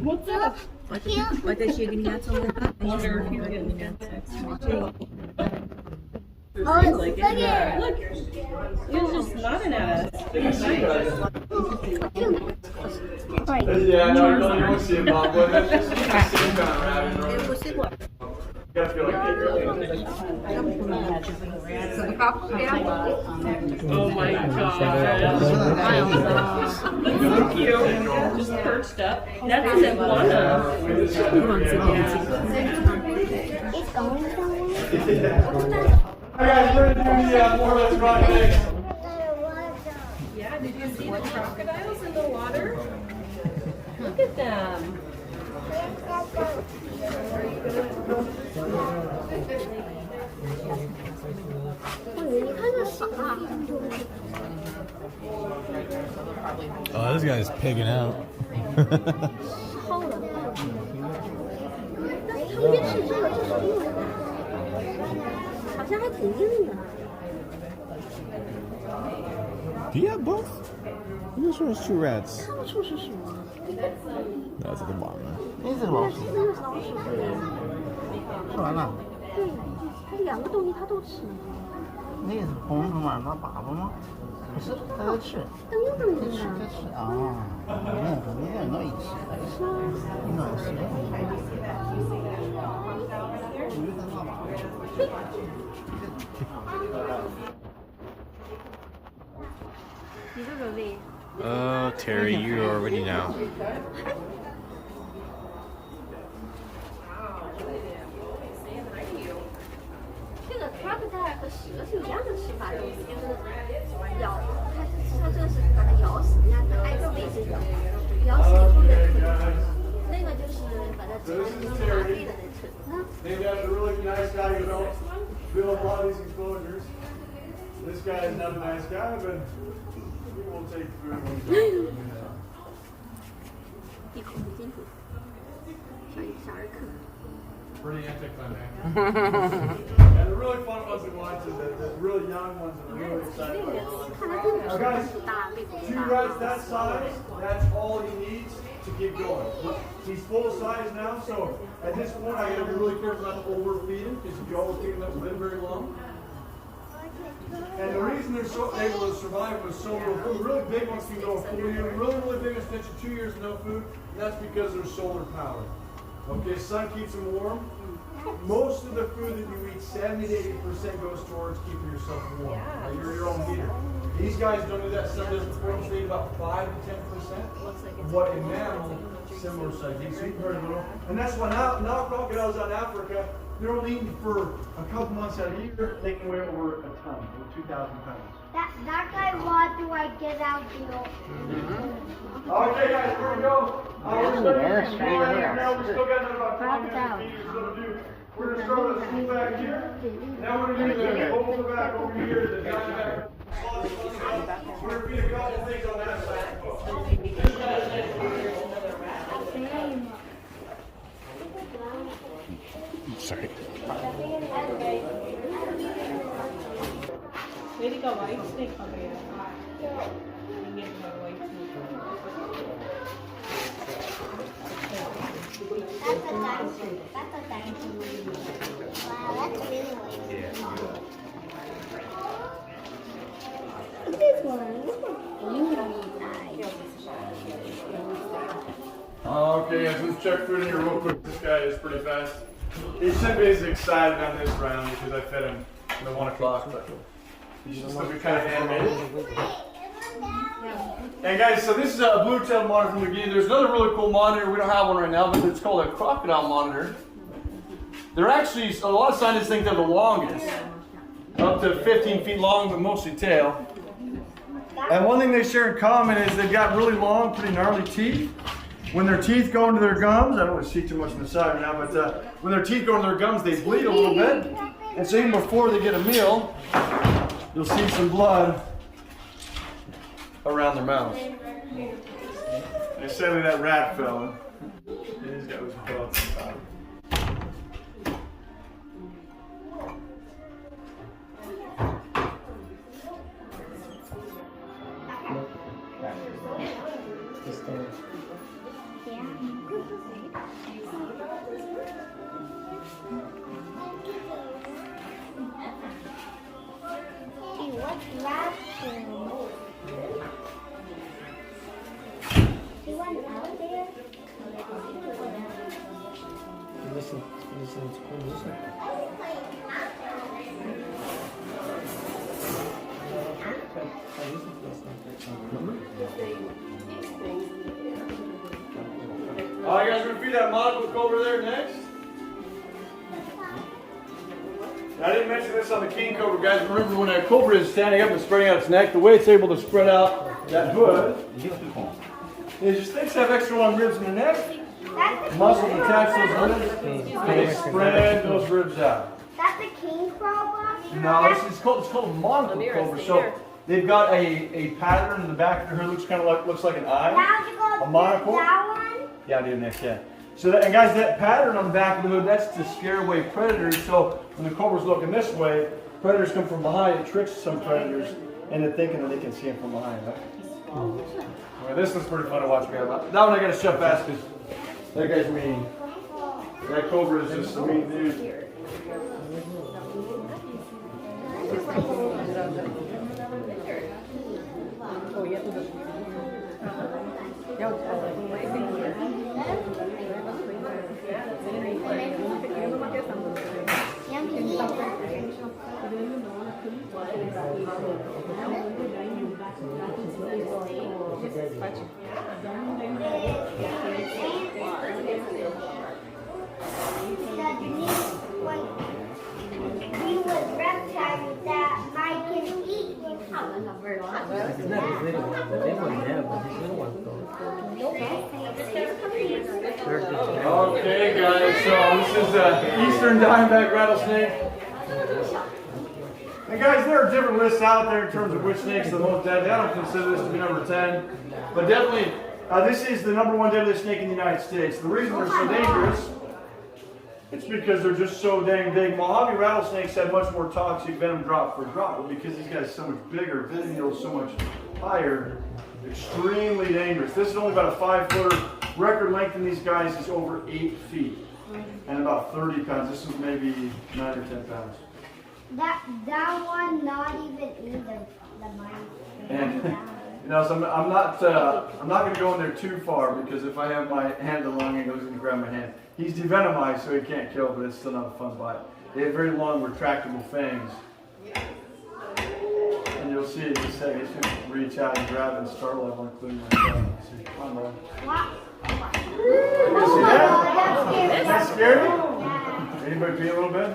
What's up? Like I should get some Oh, Seems look like at it. it. Look, he was just nodding at us. Right. Yeah, no, you don't even see it, Bob, but it's just the same kind of rabbit. You gotta feel like it. Oh my god. Look cute. Just perched up. That's an iguana. It's going somewhere. Alright guys, we're gonna do the more or less rock things. Yeah, did you see the crocodiles in the water? Look at them. Oh, this guy's pigging out. Do you have both? You just want 2 rats. That's at the bottom. 那是老鼠，吃完了。两个东西它都吃。那是红什么？那粑粑吗？不是，它在吃。在吃啊！那一起。那是。Oh, Terry, you already know. 这个 crocodile 和蛇是一样的吃法，就是咬，它这个是把它咬死，人家挨个位置咬死以后再吞。那个就是把它吃成麻痹了再吃。They've got a really nice guy who helps build a lot of these enclosures. This guy is not a nice guy, but he will take food when he's done. 一口没进去，小儿科。 Pretty anticlimactic. And the really fun ones we want is the really young ones that are really excited about it. 看它这个 Now guys, 是大，胃口 2 大。 rats that size, that's all he needs to keep going. He's full size now, so at this point I gotta be really careful not to overfeed him because you always feed him up within very long. And the reason they're so able to survive with so little food, really big ones can go 4 years, really big ones can 2 years no food, and that's because they're solar powered. Okay, sun keeps them warm. Most of the food that you eat, 70 to 80% goes towards keeping yourself warm. Yeah. You're your own heater. These guys don't do that. Some doesn't perform. They eat about 5 to 10% of what a mammal similar size eats. So you eat very little. And that's why now crocodiles out in Africa, they're only eating for a couple months out of the year. They can weigh over a ton, over 2,000 pounds. That guy, what do I get out here? Okay, guys, here we go. We're still getting some more in now. We still got about 20 minutes of feeding to do. We're going to start with the school back here. Now we're going to do the open the back over here, the dive back. We're going to feed a couple things on that side. Sorry. Way to go, white snake over here. You get my white snake. That's a dinosaur. That's a dinosaur. Wow, that's really weird. This one. Okay, guys, let's check food in here real quick. This guy is pretty fast. He should be as excited on this round because I fed him at 1 o'clock, but he should still be kind of animated. And guys, so this is a blue-tailed monitor from McGee. There's another really cool monitor. We don't have one right now, but it's called a crocodile monitor. They're actually, a lot of scientists think they're the longest. Up to 15 feet long, but mostly tail. And one thing they share in common is they've got really long, pretty gnarly teeth. When their teeth go into their gums, I don't want to see too much on the side right now, but when their teeth go into their gums, they bleed a little bit. And so even before they get a meal, you'll see some blood around their mouth. And sadly that rat fell. He's got his butt on top. Listen, it's cool, listen. Alright guys, we're gonna feed that monocle cobra there next. Now, I didn't mention this on the king cobra, guys. Remember when a cobra is standing up and spreading out its neck, the way it's able to spread out that hood is just things have extra long ribs in the neck. Muscles attach those ribs, and they spread those ribs out. That's a king cobra? No, it's called a monocle cobra. So they've got a pattern in the back of their hood, looks like an eye. A monocle. Yeah, dude, next, yeah. So that, and guys, that pattern on the back of the hood, that's to scare away predators. So when the cobra's looking this way, predators come from behind. It tricks some predators into thinking that they can see them from behind. Right? Well, this one's pretty fun to watch me. That one I got to shove fast because that guy's mean. That cobra is just a mean dude. Okay, guys, so this is an Eastern Diamondback rattlesnake. And guys, there are different lists out there in terms of which snakes are the most deadly. I don't consider this to be number 10, but definitely this is the #1 deadliest snake in the United States. The reason they're so dangerous, it's because they're just so dang big. Mojave rattlesnakes have much more toxic venom drop for drop, but because these guys are so much bigger, venom yield so much higher, extremely dangerous. This is only about a 5-footer. Record length in these guys is over 8 feet and about 30 pounds. This is maybe 9 or 10 pounds. That one not even in the mind. And you know, so I'm not going to go in there too far because if I have my hand at the long angle, he's going to grab my hand. He's devenomized, so he can't kill, but it's still not a fun bite. They have very long, retractable fangs. And you'll see in just a second, he's going to reach out and grab and startle everyone, including myself. Come on, bro. You see that? Is that scary? Anybody pee a little bit?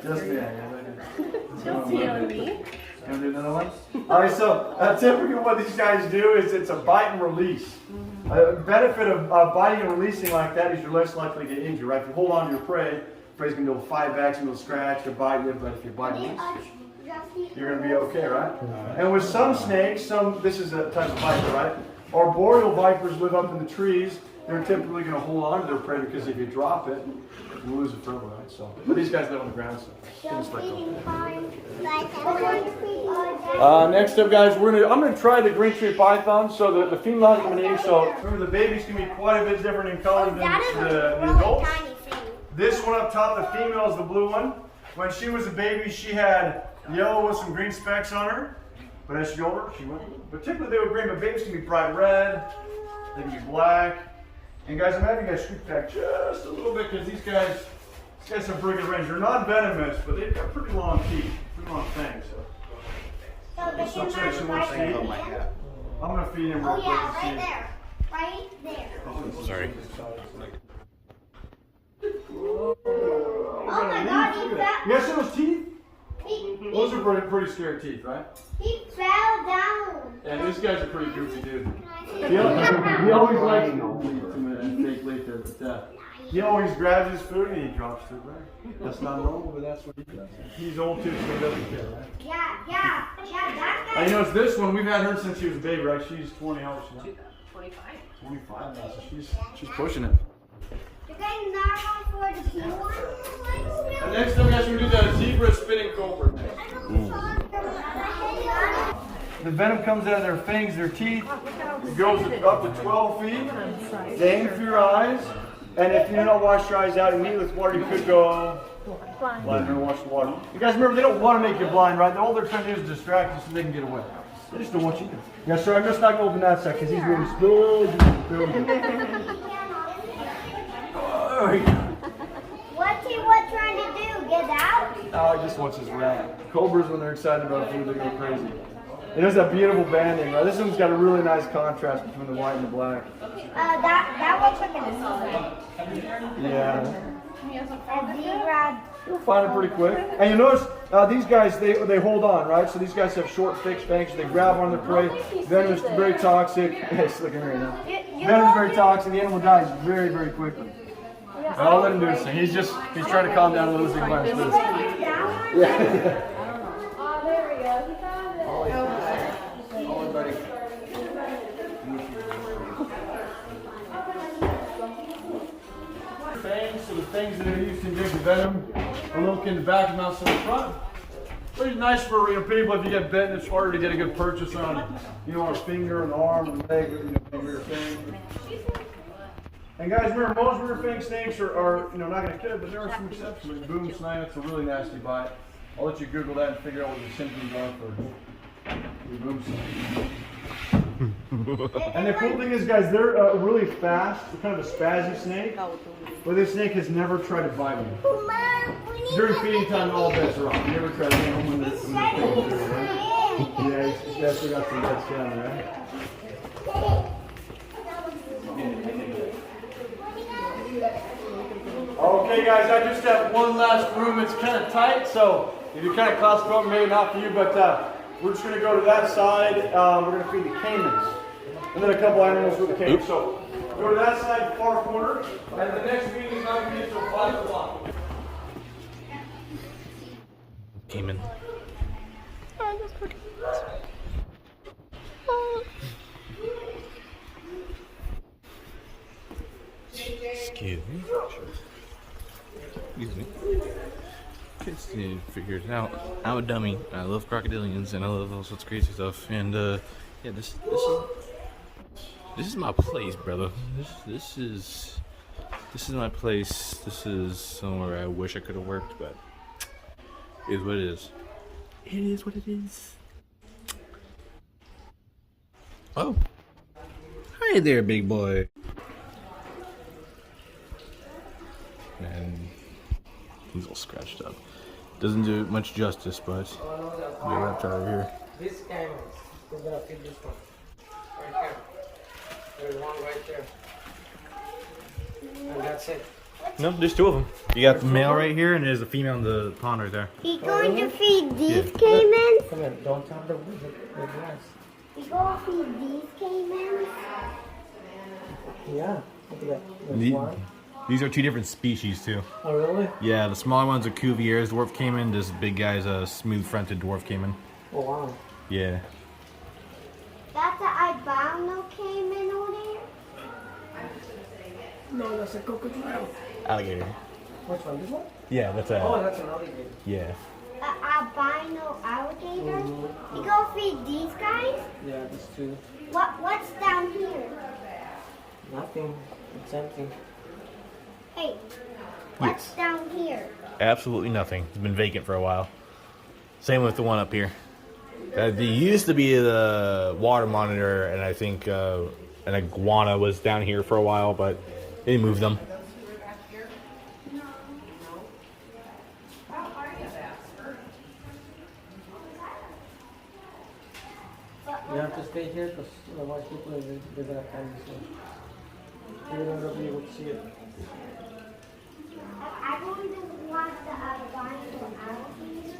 Just me, I guess. Don't pee on me. Gonna do another one? Alright, so typically what these guys do is it's a bite and release. The benefit of biting and releasing like that is you're less likely to get injured, right? If you hold on to your prey, prey's gonna do 5 backs and it'll scratch or bite you, but if you bite and release, you're gonna be okay, right? And with some snakes, this is a type of viper, right? Arboreal vipers live up in the trees. They're typically gonna hold on to their prey because if you drop it, you lose it forever, right? So, but these guys live on the ground, so just like next up, guys, I'm gonna try the green tree python. So the female has been eating. So remember, the babies can be quite a bit different in color than the adults. This one up top, the female, is the blue one. When she was a baby, she had yellow with some green specks on her. But as she got older, she went. But typically they were green, but babies can be bright red. They can be black. And guys, I'm having you guys scoot back just a little bit because these guys have pretty good range. They're not venomous, but they've got pretty long teeth, pretty long fangs. So this looks like some more teeth. I'm gonna feed him real quick. Oh yeah, right there. Sorry. Oh my God, he fell. You guys see those teeth? Those are pretty scary teeth, right? He fell down. And this guy's a pretty goofy dude. He always likes fake lake there, but he always grabs his food and he drops to the ground. That's not normal, but that's what he does. He's old too, so he doesn't care, right? Yeah, that guy. I know it's this one. We've had her since she was a baby, right? She's 20. How old is she now? 25. 25 now, so she's pushing it. You guys not going for the blue one? And next time, guys, we're gonna do that zebra spinning cobra. The venom comes out of their fangs, their teeth. It goes up to 12 feet. They aim for your eyes. And if you don't wash your eyes out immediately with water, you could go Blind. Blind, never watch the water. You guys remember, they don't want to make you blind, right? All they're trying to do is distract you so they can get away. They just don't want you to. Yeah, sir, I'm just not going to open that side because he's really slow. What's he what trying to do? Get out? Oh, he just wants his rat. Cobras, when they're excited about food, they go crazy. It has that beautiful banding, right? This one's got a really nice contrast between the white and the black. That looks like an zebra. Yeah. A zebra. You'll find it pretty quick. And you notice these guys, they hold on, right? So these guys have short, thick fangs. They grab on their prey. Venom is very toxic. Yes, look at right now. Venom is very toxic. The animal dies very, very quickly. I'll let him do his thing. He's trying to calm down a little bit. Yeah. Oh, there we go. He found it. Fangs, so the fangs that are used to inject the venom are located in the back and not in the front. Pretty nice for people if you get bitten. It's harder to get a good purchase on, a finger, an arm, a leg, rear fang. And guys, remember, most rear fang snakes are not going to kill, but there are some exceptions. Like boom snake, it's a really nasty bite. I'll let you Google that and figure out what the symptoms are for the boom snake. And the cool thing is, guys, they're really fast. They're kind of a spazzy snake, but this snake has never tried to bite them. During feeding time, all bets are off. You never try to get them when they're feeding, right? Yeah, he's definitely got some bets down there. Okay, guys, I just have one last room. It's kind of tight, so if you're kind of claustrophobic, maybe not for you, but we're just going to go to that side. We're going to feed the caimans, and then a couple animals with the caimans. So go to that side, far corner, and the next meeting is not going to be until 5 o'clock. Cayman. Excuse me. Excuse me. Kids need to figure it out. I'm a dummy. I love crocodilians and I love all sorts of crazy stuff. And yeah, this is my place, brother. This is my place. This is somewhere I wish I could have worked, but it is what it is. It is what it is. Oh, hi there, big boy. And he's all scratched up. Doesn't do it much justice, but the reptile over here. This guy is gonna feed this one. Right here. There's one right there. And that's it. No, there's two of them. You got the male right here, and there's a female in the pond right there. You going to feed these caimans? Come in, don't tell the glass. You going to feed these caimans? Yeah, look at that. There's one. These are two different species too. Oh, really? Yeah, the smaller one's a Cuvier's dwarf caiman. This big guy's a smooth-fronted dwarf caiman. Oh, wow. Yeah. That's an albino caiman over there? No, that's a crocodile. Alligator. Which one? This one? Yeah, that's a. Oh, that's an alligator. Yeah. An albino alligator? You go feed these guys? Yeah, these two. What's down here? Nothing. It's empty. Hey, what's down here? Absolutely nothing. It's been vacant for a while. Same with the one up here. There used to be the water monitor, and I think an iguana was down here for a while, but they moved them. You have to stay here because otherwise people they're gonna find this one. You're not gonna be able to see it. I going to watch the albino alligator.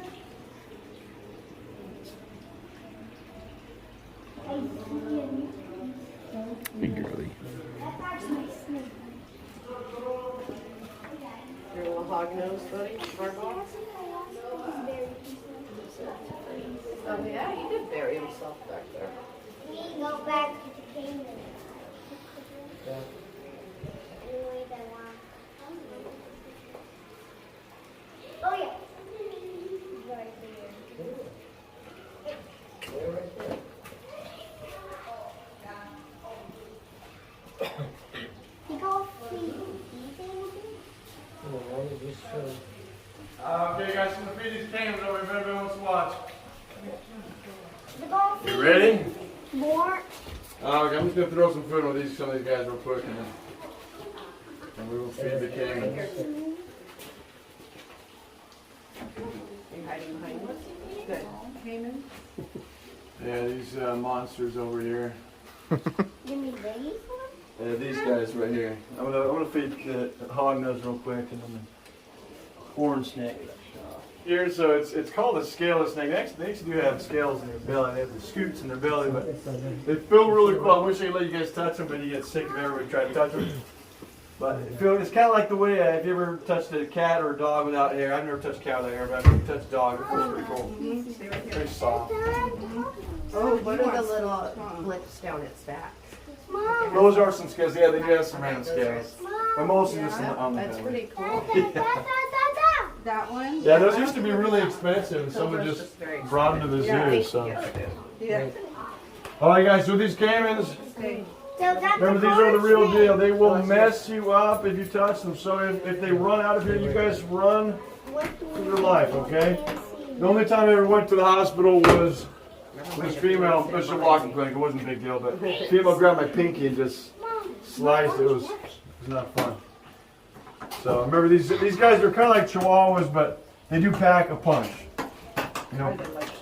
I see him. Big girly. That's actually a snake. Your little hog nose, buddy? Hardball? Oh yeah, he did bury himself back there. We go back to the caiman. Yeah. Anyway, they want. Oh yeah. Right there. Right there. You go feed these animals? Oh, one of these two. Okay, guys, I'm gonna feed these cams over if anybody wants to watch. You ready? More. Okay, I'm just gonna throw some food on some of these guys real quick, and we will feed the caimans. Good. Cayman. Yeah, these monsters over here. Give me these. Yeah, these guys right here. I'm gonna feed the hog nose real quick, and then the horn snake. Here, so it's called a scaleless snake. They actually do have scales in their belly. They have the scoots in their belly, but they feel really cool. I wish I could let you guys touch them, but you get sick of everybody trying to touch them. But it's kind of like the way, if you ever touched a cat or a dog without hair. I've never touched a cat without hair, but I've never touched a dog. It feels pretty cool. Very soft. Oh, what are the little flicks down its back? Those are some scales. Yeah, they do have some random scales. But mostly just on the That's belly. pretty cool. That one? Yeah, those used to be really expensive. Someone just brought them to the zoo. So. Yeah. All right, guys. So these caimans. Remember, these are the real deal. They will mess you up if you touch them. So if they run out of here, you guys run for your life, okay? The only time I ever went to the hospital was this female, it was a walking clinic. It wasn't a big deal, but female grabbed my pinky and just sliced it. It was not fun. So remember, these guys are kind of like Chihuahuas, but they do pack a punch. You know,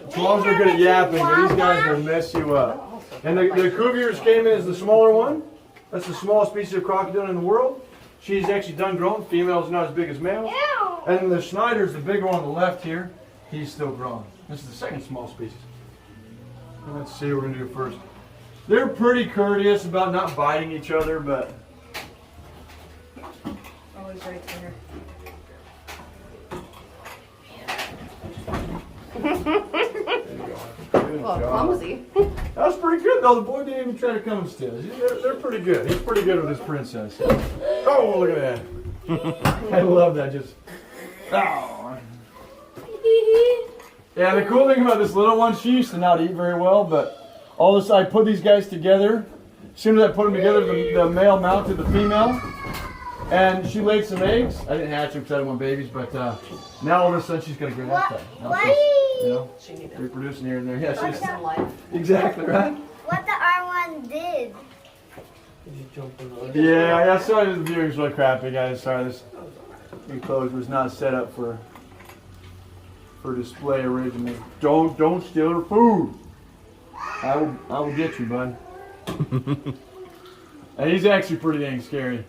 Chihuahuas are good at yapping, but these guys will mess you up. And the Cuvier's caiman is the smaller one. That's the smallest species of crocodile in the world. She's actually done grown. Female's not as big as male. And the Schneider's the bigger one on the left here. He's still grown. This is the second small species. Let's see what we're going to do first. They're pretty courteous about not biting each other, but... Always right there. Well, clumsy. That was pretty good, though. The boy didn't even try to come and steal it. They're pretty good. He's pretty good with his princess. Oh, look at that. I love that. Just. Oh. Yeah, the cool thing about this little one, she used to not eat very well, but all of a sudden I put these guys together. As soon as I put them together, the male mounted the female. And she laid some eggs. I didn't hatch them because I didn't want babies, but now all of a sudden she's got a great appetite. You know, reproducing here and there. Yeah, she's exactly right. What the R1 did. Yeah, I saw the viewing's really crappy, guys. Sorry, this enclosure was not set up for display originally. Don't steal her food. I will get you, bud. And he's actually pretty dang scary.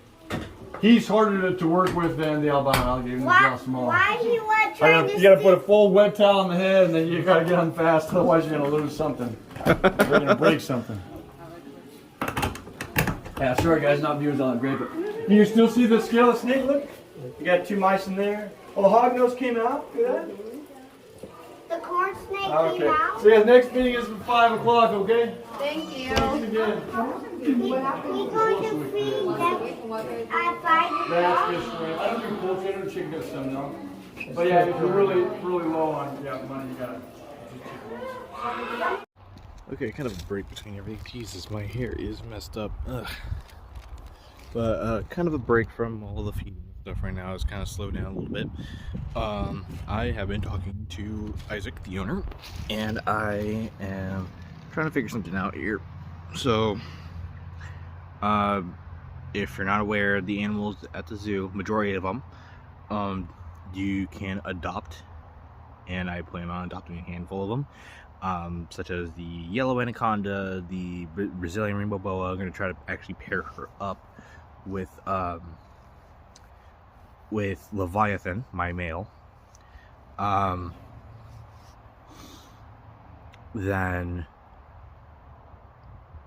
He's harder to work with than the albino alligator. Why he was trying to you gotta put a full wet towel on the head, and then you gotta get on fast, otherwise you're gonna lose something. You're gonna break something. Yeah, sorry guys, not viewers on that great, but you still see the scaleless snake? Look, you got two mice in there. Well, the hog nose came out. Look at that. The corn snake came Okay. out. So yeah, the next meeting is at 5 o'clock. Okay. Thank you. Thanks again. We going to feed them at 5 That's o'clock. just right. I don't do poultry. I don't do chicken good stuff now. But yeah, if you're really low on money, you gotta. Okay, kind of a break between everything. Jesus, my hair is messed up. Ugh. But kind of a break from all the feeding stuff right now. It's kind of slowed down a little bit. I have been talking to Isaac, the owner, and I am trying to figure something out here. So, if you're not aware, the animals at the zoo, majority of them, you can adopt, and I plan on adopting a handful of them, such as the yellow anaconda, the Brazilian rainbow boa. I'm going to try to actually pair her up with Leviathan, my male. Then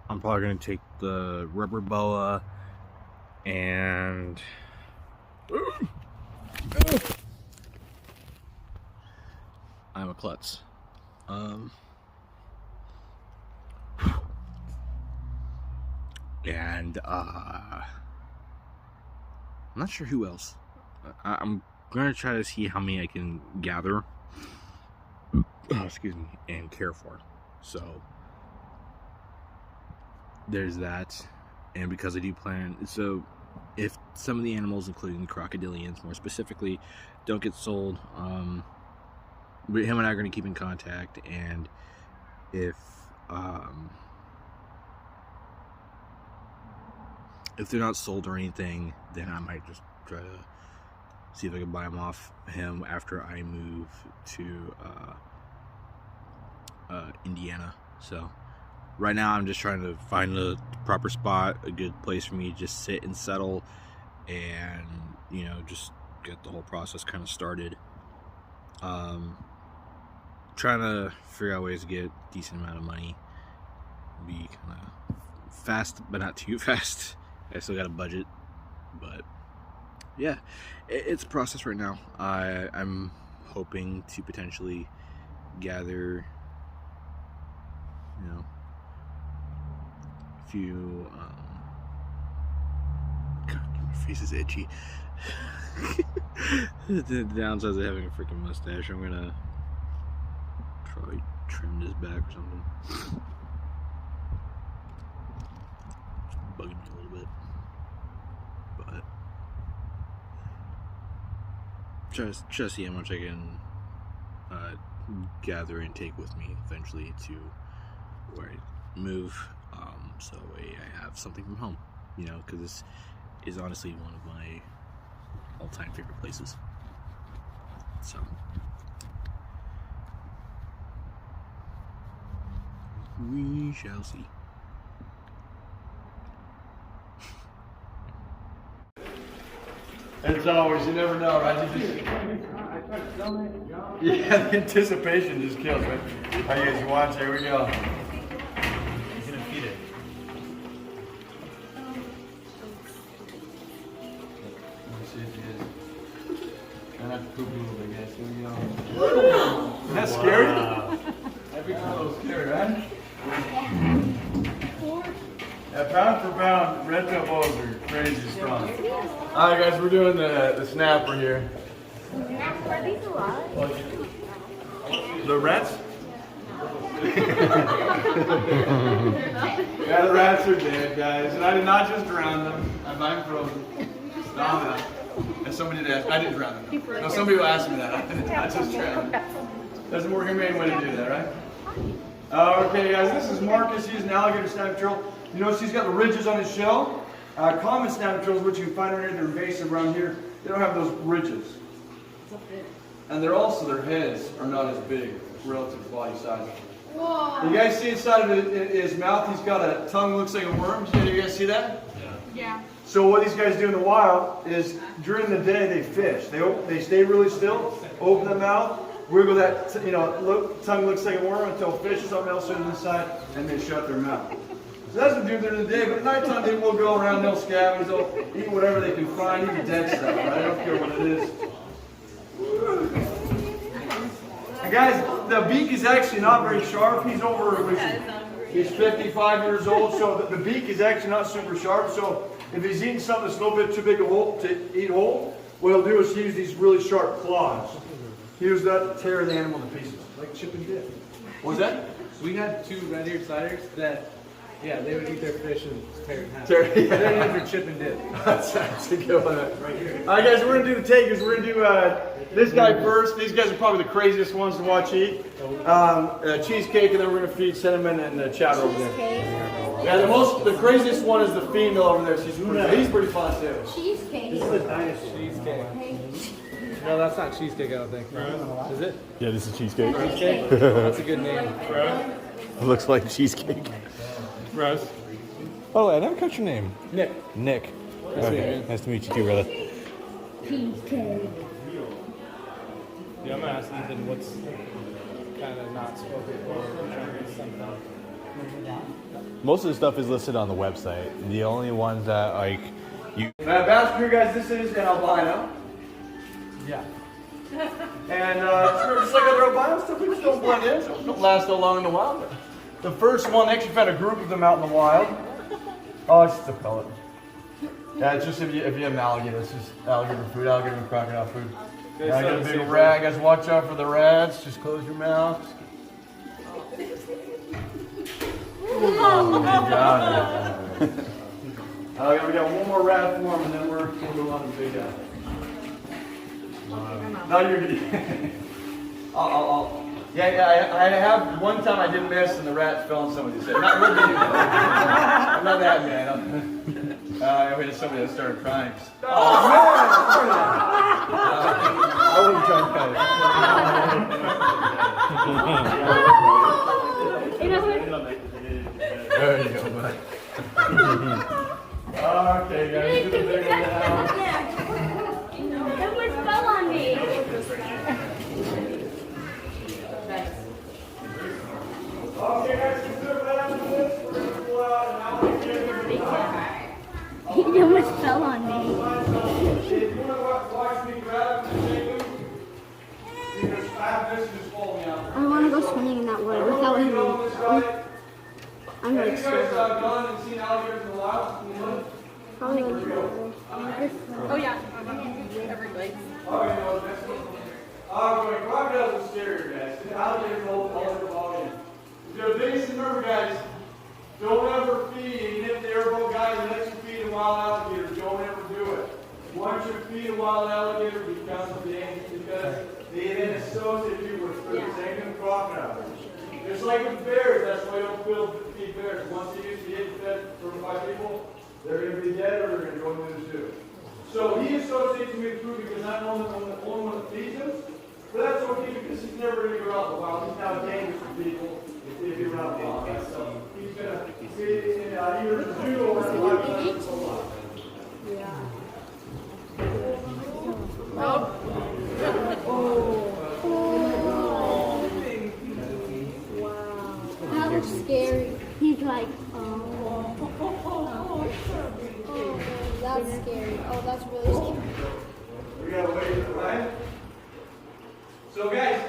I'm probably going to take the rubber boa and I'm a klutz. And I'm not sure who else. I'm gonna try to see how many I can gather, excuse me, and care for. So there's that. And because I do plan, so if some of the animals, including crocodilians more specifically, don't get sold, him and I are going to keep in contact, and if they're not sold or anything, then I might just try to see if I can buy them off him after I move to Indiana. So right now I'm just trying to find the proper spot, a good place for me to just sit and settle, and you know, just get the whole process kind of started. Trying to figure out ways to get a decent amount of money, be kind of fast but not too fast. I still got a budget, but yeah, it's a process right now. I'm hoping to potentially gather, you know, a few God, my face is itchy. The downsides of having a freaking mustache, I'm gonna probably trim this back or something. It's bugging me a little bit, but try to see how much I can gather and take with me eventually to where I move, so that way I have something from home, you know, because this is honestly one of my all-time favorite places. So we shall see. As always, you never know, right? You just, yeah, the anticipation just kills, right? All right, guys, you watch. Here we go. He's gonna feed it. Let me see if he is. And I poop a little bit, guys. Here we go. Isn't that scary? That'd be a little scary, right? Yeah, pound for pound, red-tailed bulls are crazy strong. All right, guys, we're doing the snapper here. Are these alive? The rats? Yeah, the rats are dead, guys. And I did not just drown them. I'm not frozen. Stop it. And somebody did ask. I didn't drown them. No, somebody will ask me that. I did not just drown them. That's a more humane way to do that, right? Okay, guys, this is Marcus. He's an alligator snapper turtle. You notice he's got the ridges on his shell. Common snapper turtles, which you can find around here, they're invasive around here, they don't have those ridges. And they're also, their heads are not as big relative to body size. Whoa. You guys see inside of his mouth, he's got a tongue that looks like a worm. You guys see that? Yeah. So what these guys do in the wild is during the day they fish. They stay really still, open the mouth, wiggle that, tongue looks like a worm until fish or something else is inside, and they shut their mouth. So that's what they do during the day, but at nighttime they will go around, they'll scavenge, they'll eat whatever they can find, even dead stuff, right? I don't care what it is. And guys, the beak is actually not very sharp. He's 55 years old, so the beak is actually not super sharp. So if he's eating something that's a little bit too big to eat whole, what he'll do is use these really sharp claws. He uses that to tear the animal to pieces, like chip and dip. What was that? We had two red-eared sliders that, yeah, they would eat their fish and tear it in half. Yeah. They're in for chip and dip. That's a good one. Right here. All right, guys, we're going to do the takers. We're going to do this guy first. These guys are probably the craziest ones to watch eat. Cheesecake, and then we're going to feed Cinnamon and Chowder over there. Yeah, the craziest one is the female over there. He's pretty fun too. Cheesecake. This is a dinosaur. Cheesecake. No, that's not cheesecake, I don't think. Is it? Yeah, this is cheesecake. Cheesecake? That's a good name. It looks like cheesecake. Rose. By the way, I never caught your name. Nick. Nick. Okay. Nice to meet you too, brother. Cheesecake. Yeah, I'm gonna ask Ethan what's kind of not spoken for. We're trying to get something. Most of the stuff is listed on the website. The only ones that like you. Basket, guys, this is an albino. Yeah. And just like other albino stuff, we just don't blend in, so don't last so long in the wild. The first one, they actually found a group of them out in the wild. Oh, it's just a pellet. Yeah, it's just if you have an alligator, it's just alligator food, alligator and crocodile food. Now I got a big rat, guys, watch out for the rats, just close your mouth. Oh, good job. We got one more rat form and then we're going to go on to the big guy. Now you're gonna. I have one time I did miss and the rats fell on somebody's head. Not really. I'm not that bad. I waited somebody that started crying. Oh man! I wouldn't try to There you go, bud. Okay, guys, get the big one out. That one fell on me. Okay, guys, consider that after this. We're going to pull out an alligator. He almost fell on me. If you want to watch me grab him and shake him, because I have this just fall me out. I want to go swimming in that water without him. I'm Have like you so guys hard. gone and seen alligators in the wild? Probably like Oh yeah, every place. Crocodiles are scary, guys. Alligators hold all their volume. The biggest remember, guys, don't ever feed, even if the airboat guys let you feed a wild alligator, don't ever do it. Once you feed a wild alligator, it becomes dangerous because they then associate you with the same with crocodiles. Just like with bears, that's why you don't feed bears. Once they used to get fed from 5 people, they're going to be dead or they're going to go into the zoo. So he associates me with food because I'm the only one that feeds him. But that's okay because he's never going to go out in the wild. He's now dangerous for people if you're out in the wild. So he's going to be in either the zoo or in the wild. That was scary. He's like, oh, that's scary. Oh, that's really scary. We gotta wait, right? So guys,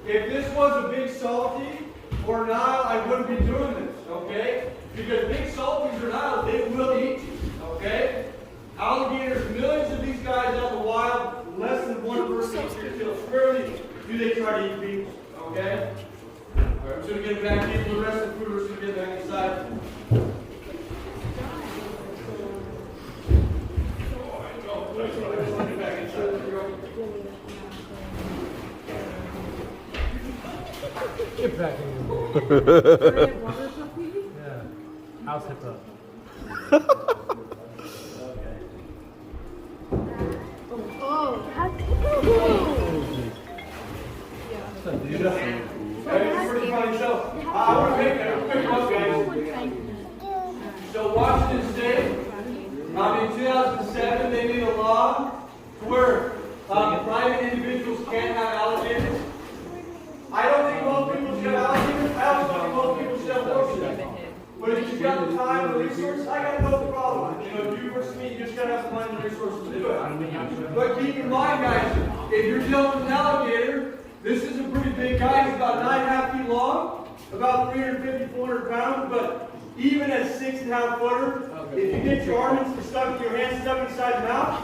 if this was a big salty or Nile, I wouldn't be doing this, okay? Because big salties or Nile, they will eat you, okay? Alligators, millions of these guys out in the wild, less than one person eats your tail. Rarely do they try to eat people, okay? Alright, we're just gonna get back into the rest of the food, we're just gonna get back inside. Get back in here. Yeah. House hip up. Oh, how I want to make a quick note, guys. So Washington State, in 2007, they made a law where private individuals can't have alligators. I don't think most people should have alligators. I don't think most people should have horses. But if you've got the time and the resources, I got no problem. You know, you versus me, you just got to have the money and the resources to do it. But keep in mind, guys, if you're dealing with an alligator, this is a pretty big guy. He's about 9.5 feet long, about 350, 400 pounds. But even at 6.5 footer, if you get your arms stuck, your hands stuck inside the mouth,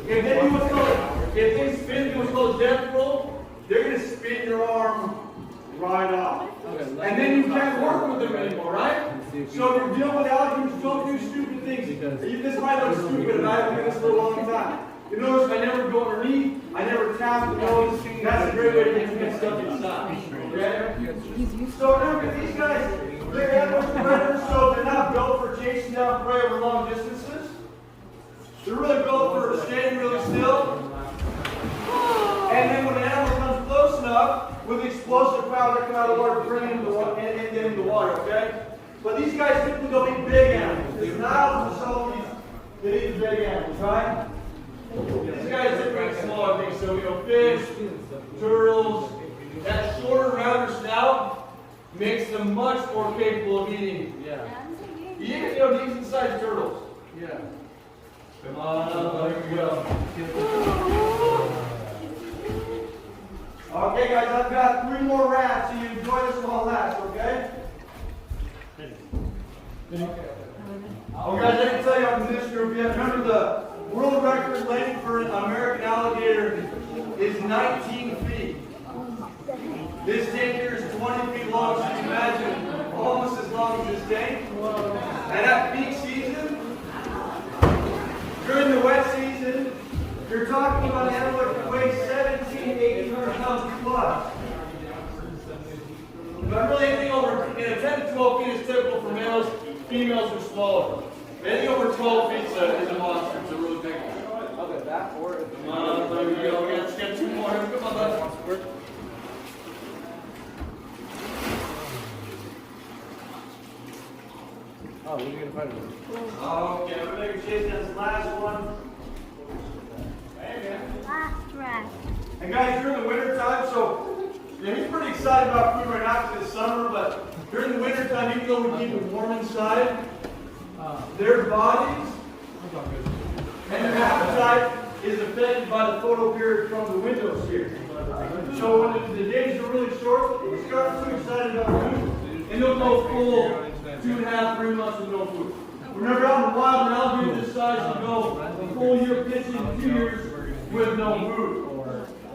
if they do what's called, if they spin, do what's called death roll, they're going to spin your arm right off. And then you can't work with them anymore, right? So if you're dealing with alligators, don't do stupid things. This might look stupid, and I've been doing this for a long time. You notice I never go underneath, I never tap the nose. That's a great way to get stuff inside. Okay? So remember, these guys, they're ambush predators, so they're not built for chasing down prey over long distances. They're really built for staying really still. And then when an animal comes close enough, with explosive power that come out of the water, bring it into the water, okay? But these guys typically don't eat big animals. There's Niles and salties that eat the big animals, right? These guys typically eat smaller things, so fish, turtles. That shorter, rounder snout makes them much more capable of eating. Even decent sized turtles. Come on up, there we go. Okay, guys, I've got 3 more rats, so you enjoy this while it lasts, okay? Oh, guys, I can tell you on this group, remember the world record length for an American alligator is 19 feet. This tank here is 20 feet long, so you can imagine almost as long as this tank. And at peak season, during the wet season, you're talking about an animal that can weigh 1,700 to 1,800 plus. But really anything over 10 to 12 feet is typical for males. Females are smaller. Anything over 12 feet is a monster. It's a really big one. Okay, that or if Come on, there we go. Let's get 2 more. Come on, bud. Oh, what are you gonna fight with? Okay, we're making chase down this last one. Hey, man. Last track. And guys, during the winter time, so yeah, he's pretty excited about food right now because it's summer, but during the winter time, even though we keep it warm inside, their bodies and their appetite is affected by the photo period from the windows here. So when the days are really short, they start too excited about food, and they'll go full 2.5, 3 months with no food. Remember out in the wild, an alligator this size can go a full year pitching, 2 years with no food.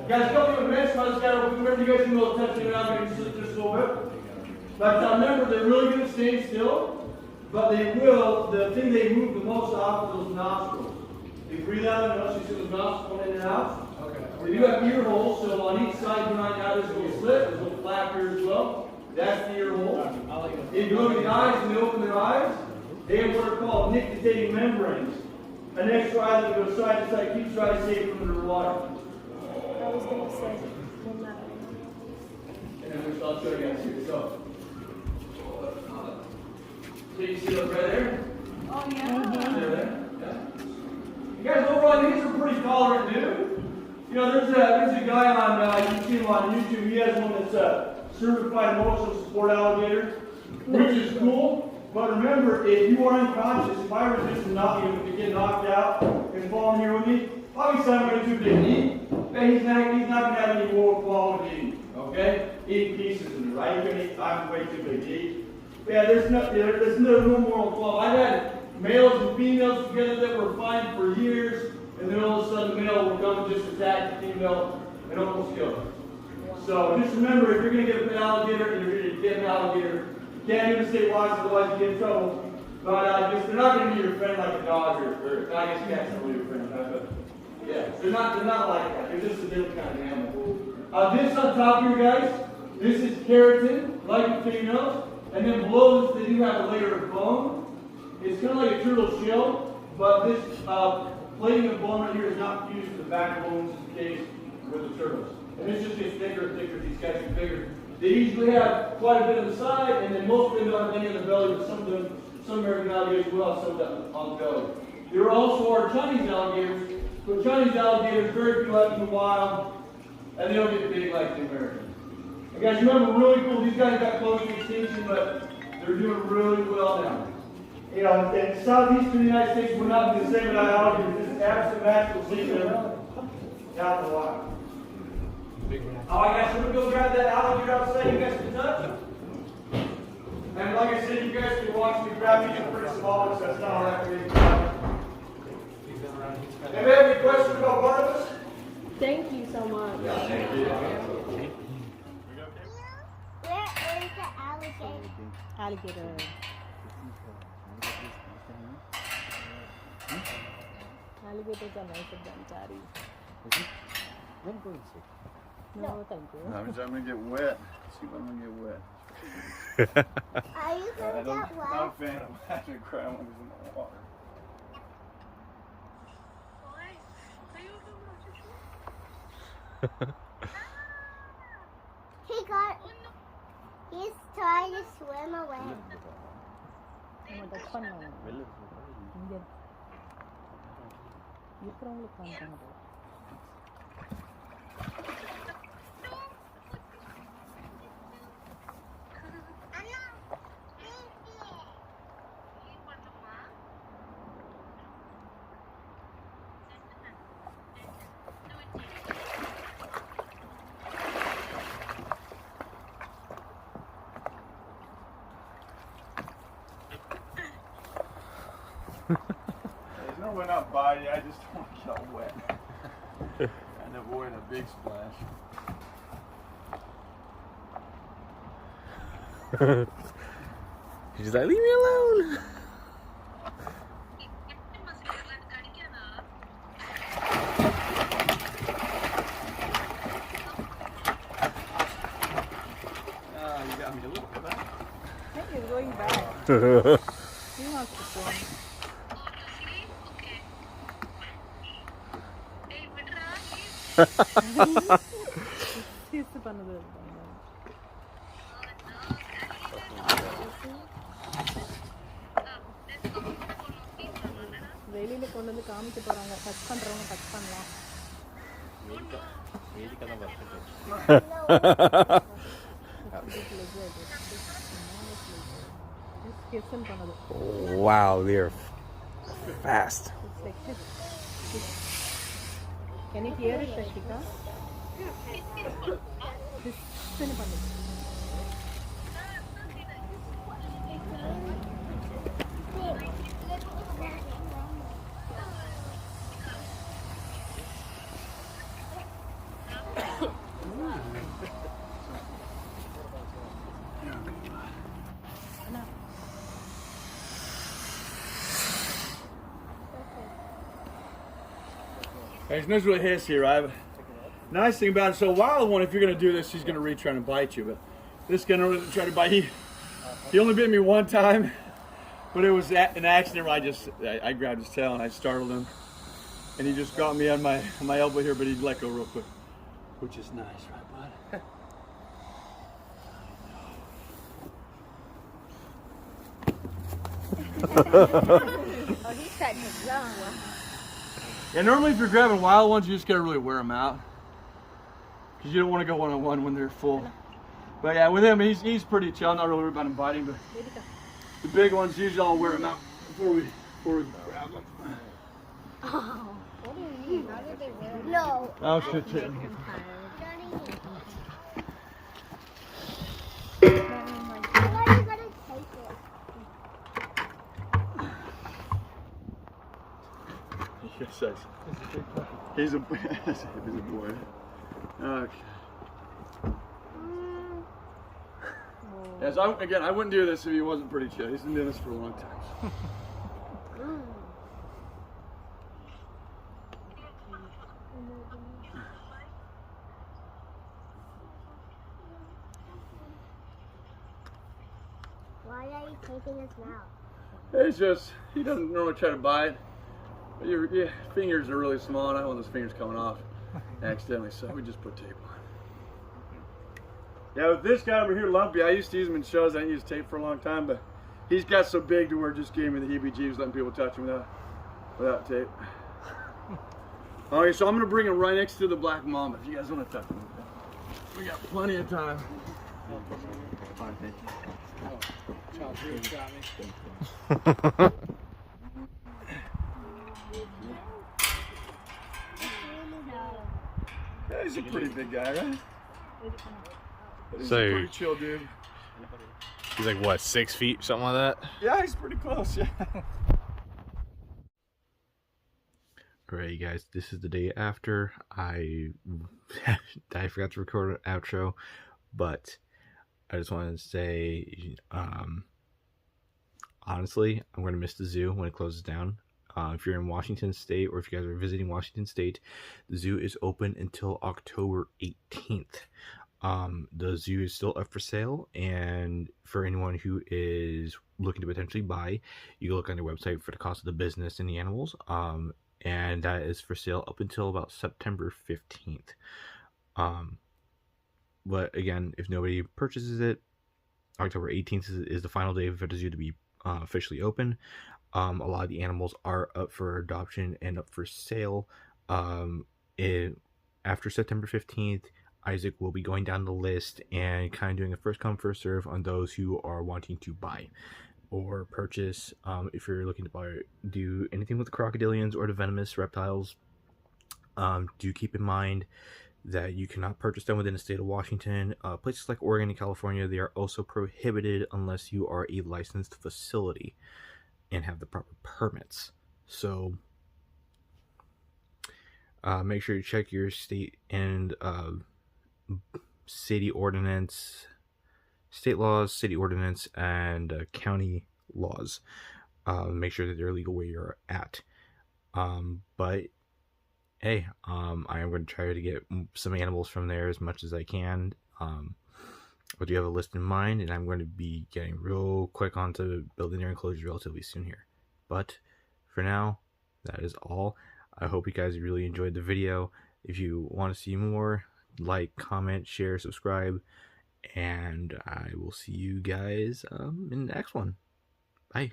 Guys, don't even mention about this guy. Remember, you guys can go touching it out and just a little bit. But remember, they're really going to stay still, but they will. The thing they move the most off are those nostrils. They breathe out and notice you see those nostrils going in and out. Okay. They do have ear holes, so on each side right now there's a little slit, there's a little flap here as well. That's the ear hole. If you look at the eyes and they open their eyes, they have what are called nictitating membranes. An extra eye that goes side to side keeps trying to save from underwater. I was going to say, no matter. And then I'll show you guys here. So you see those right there? Oh, yeah. There. Yeah. You guys, overall, these are pretty tolerant dude. You know, there's a guy on, you can see him on YouTube. He has one that's a certified emotional support alligator, which is cool. But remember, if you are unconscious, if I resist to get knocked out and fall in here with me, obviously I'm going to do big eat. And he's not going to have any more quality, okay? Eating pieces in there, right? You're going to eat, I'm way too big to eat. But yeah, there's no moral quality. I've had males and females together that were fine for years, and then all of a sudden the male will come and just attack the female and almost kill her. So just remember, if you're going to get an alligator and you're going to get an alligator, you can't even stay wise, otherwise you get in trouble. But they're not going to be your friend like a dog or I guess cats are your friend. But yeah, they're not like that. They're just a different kind of animal. This on top here, guys, this is keratin, like the females. And then below this, they do have a layer of bone. It's kind of like a turtle shell, but this plating of bone right here is not fused to the backbones in the case with the turtles. And this just gets thicker and thicker as these guys get bigger. They usually have quite a bit on the side, and then most of them don't have any on the belly, but some American alligators will have some on the belly. There also are Chinese alligators, but Chinese alligators, very few out in the wild, and they don't get big like the Americans. And guys, remember, really cool, these guys got close to extinction, but they're doing really well now. You know, in southeastern United States, we're not the same without alligators. This is absolute natural season down the line. All right, guys, so we're going to go grab that alligator outside. You guys can touch. And like I said, you guys can watch me grab these. They're pretty small, so that's not all that big. Anybody have any questions about Barnabas? Thank you so much. Yeah, thank you. Where is the alligator? Alligator. Alligators are nice of them, Chari. No, thank you. I'm gonna get wet. See if I'm gonna get wet. Are you going to get Not a wet? fan of having crab when it's in the water. He's trying to swim away. Oh, that's fun. Indian. You can look on them. There's no one out by you. I just don't want to get wet and avoid a big splash. She's like, leave me alone. you back. He wants to swim. He's பண்ணது வெளியில கொண்டு வந்து காமிக்க போறாங்க. Touch பண்றவங்க touch பண்ணலாம். Wow, they're fast. It's like this. Can you hear it, Rashika? This is பண்ணு. There's no really hissy, right? But nice thing about it, so wild one, if you're gonna do this, he's gonna reach around and bite you. But this gonna really try to bite. He only bit me one time, but it was an accident where I grabbed his tail and I startled him, and he just got me on my elbow here, but he let go real quick, which is nice, right, bud? Oh, he's setting his zone. Yeah, normally if you're grabbing wild ones, you just gotta really wear them out, because you don't want to go one-on-one when they're full. But yeah, with him, he's pretty chill. I'm not really worried about him biting, but the big ones, usually I'll wear them out before we grab them. Oh, what do you mean? How did they wear it? No. Oh, shit, shit. Yes, he's a boy. Okay. Yes, again, I wouldn't do this if he wasn't pretty chill. He's been doing this for a long time. Why are you taking his mouth? It's just, he doesn't normally try to bite. But your fingers are really small, and I don't want those fingers coming off accidentally, so we just put tape on. Yeah, with this guy over here, Lumpy, I used to use him in shows. I didn't use tape for a long time, but he's got so big to where it just gave me the heebie-jeebies letting people touch him without tape. Alright, so I'm going to bring him right next to the black mamba if you guys want to touch him. We got plenty of time. Yeah, he's a pretty big guy, right? He's So, a pretty chill dude. He's like, what, 6 feet, something like that? Yeah, he's pretty close, yeah. Alright, you guys, this is the day after. I forgot to record an outro, but I just wanted to say, honestly, I'm going to miss the zoo when it closes down. If you're in Washington State, or if you guys are visiting Washington State, the zoo is open until October 18th. The zoo is still up for sale, and for anyone who is looking to potentially buy, you can look on their website for the cost of the business and the animals, and that is for sale up until about September 15th. But again, if nobody purchases it, October 18th is the final day for the zoo to be officially open. A lot of the animals are up for adoption and up for sale. After September 15th, Isaac will be going down the list and kind of doing a first come first serve on those who are wanting to buy or purchase. If you're looking to do anything with the crocodilians or the venomous reptiles, do keep in mind that you cannot purchase them within the state of Washington. Places like Oregon and California, they are also prohibited unless you are a licensed facility and have the proper permits. So make sure you check your state and city ordinance, state laws, city ordinance, and county laws. Make sure that they're legal where you're at. But hey, I am going to try to get some animals from there as much as I can. or do you have a list in mind? And I'm going to be getting real quick onto building their enclosures relatively soon here. But for now, that is all. I hope you guys really enjoyed the video. If you want to see more, like, comment, share, subscribe, and I will see you guys in the next one. Bye.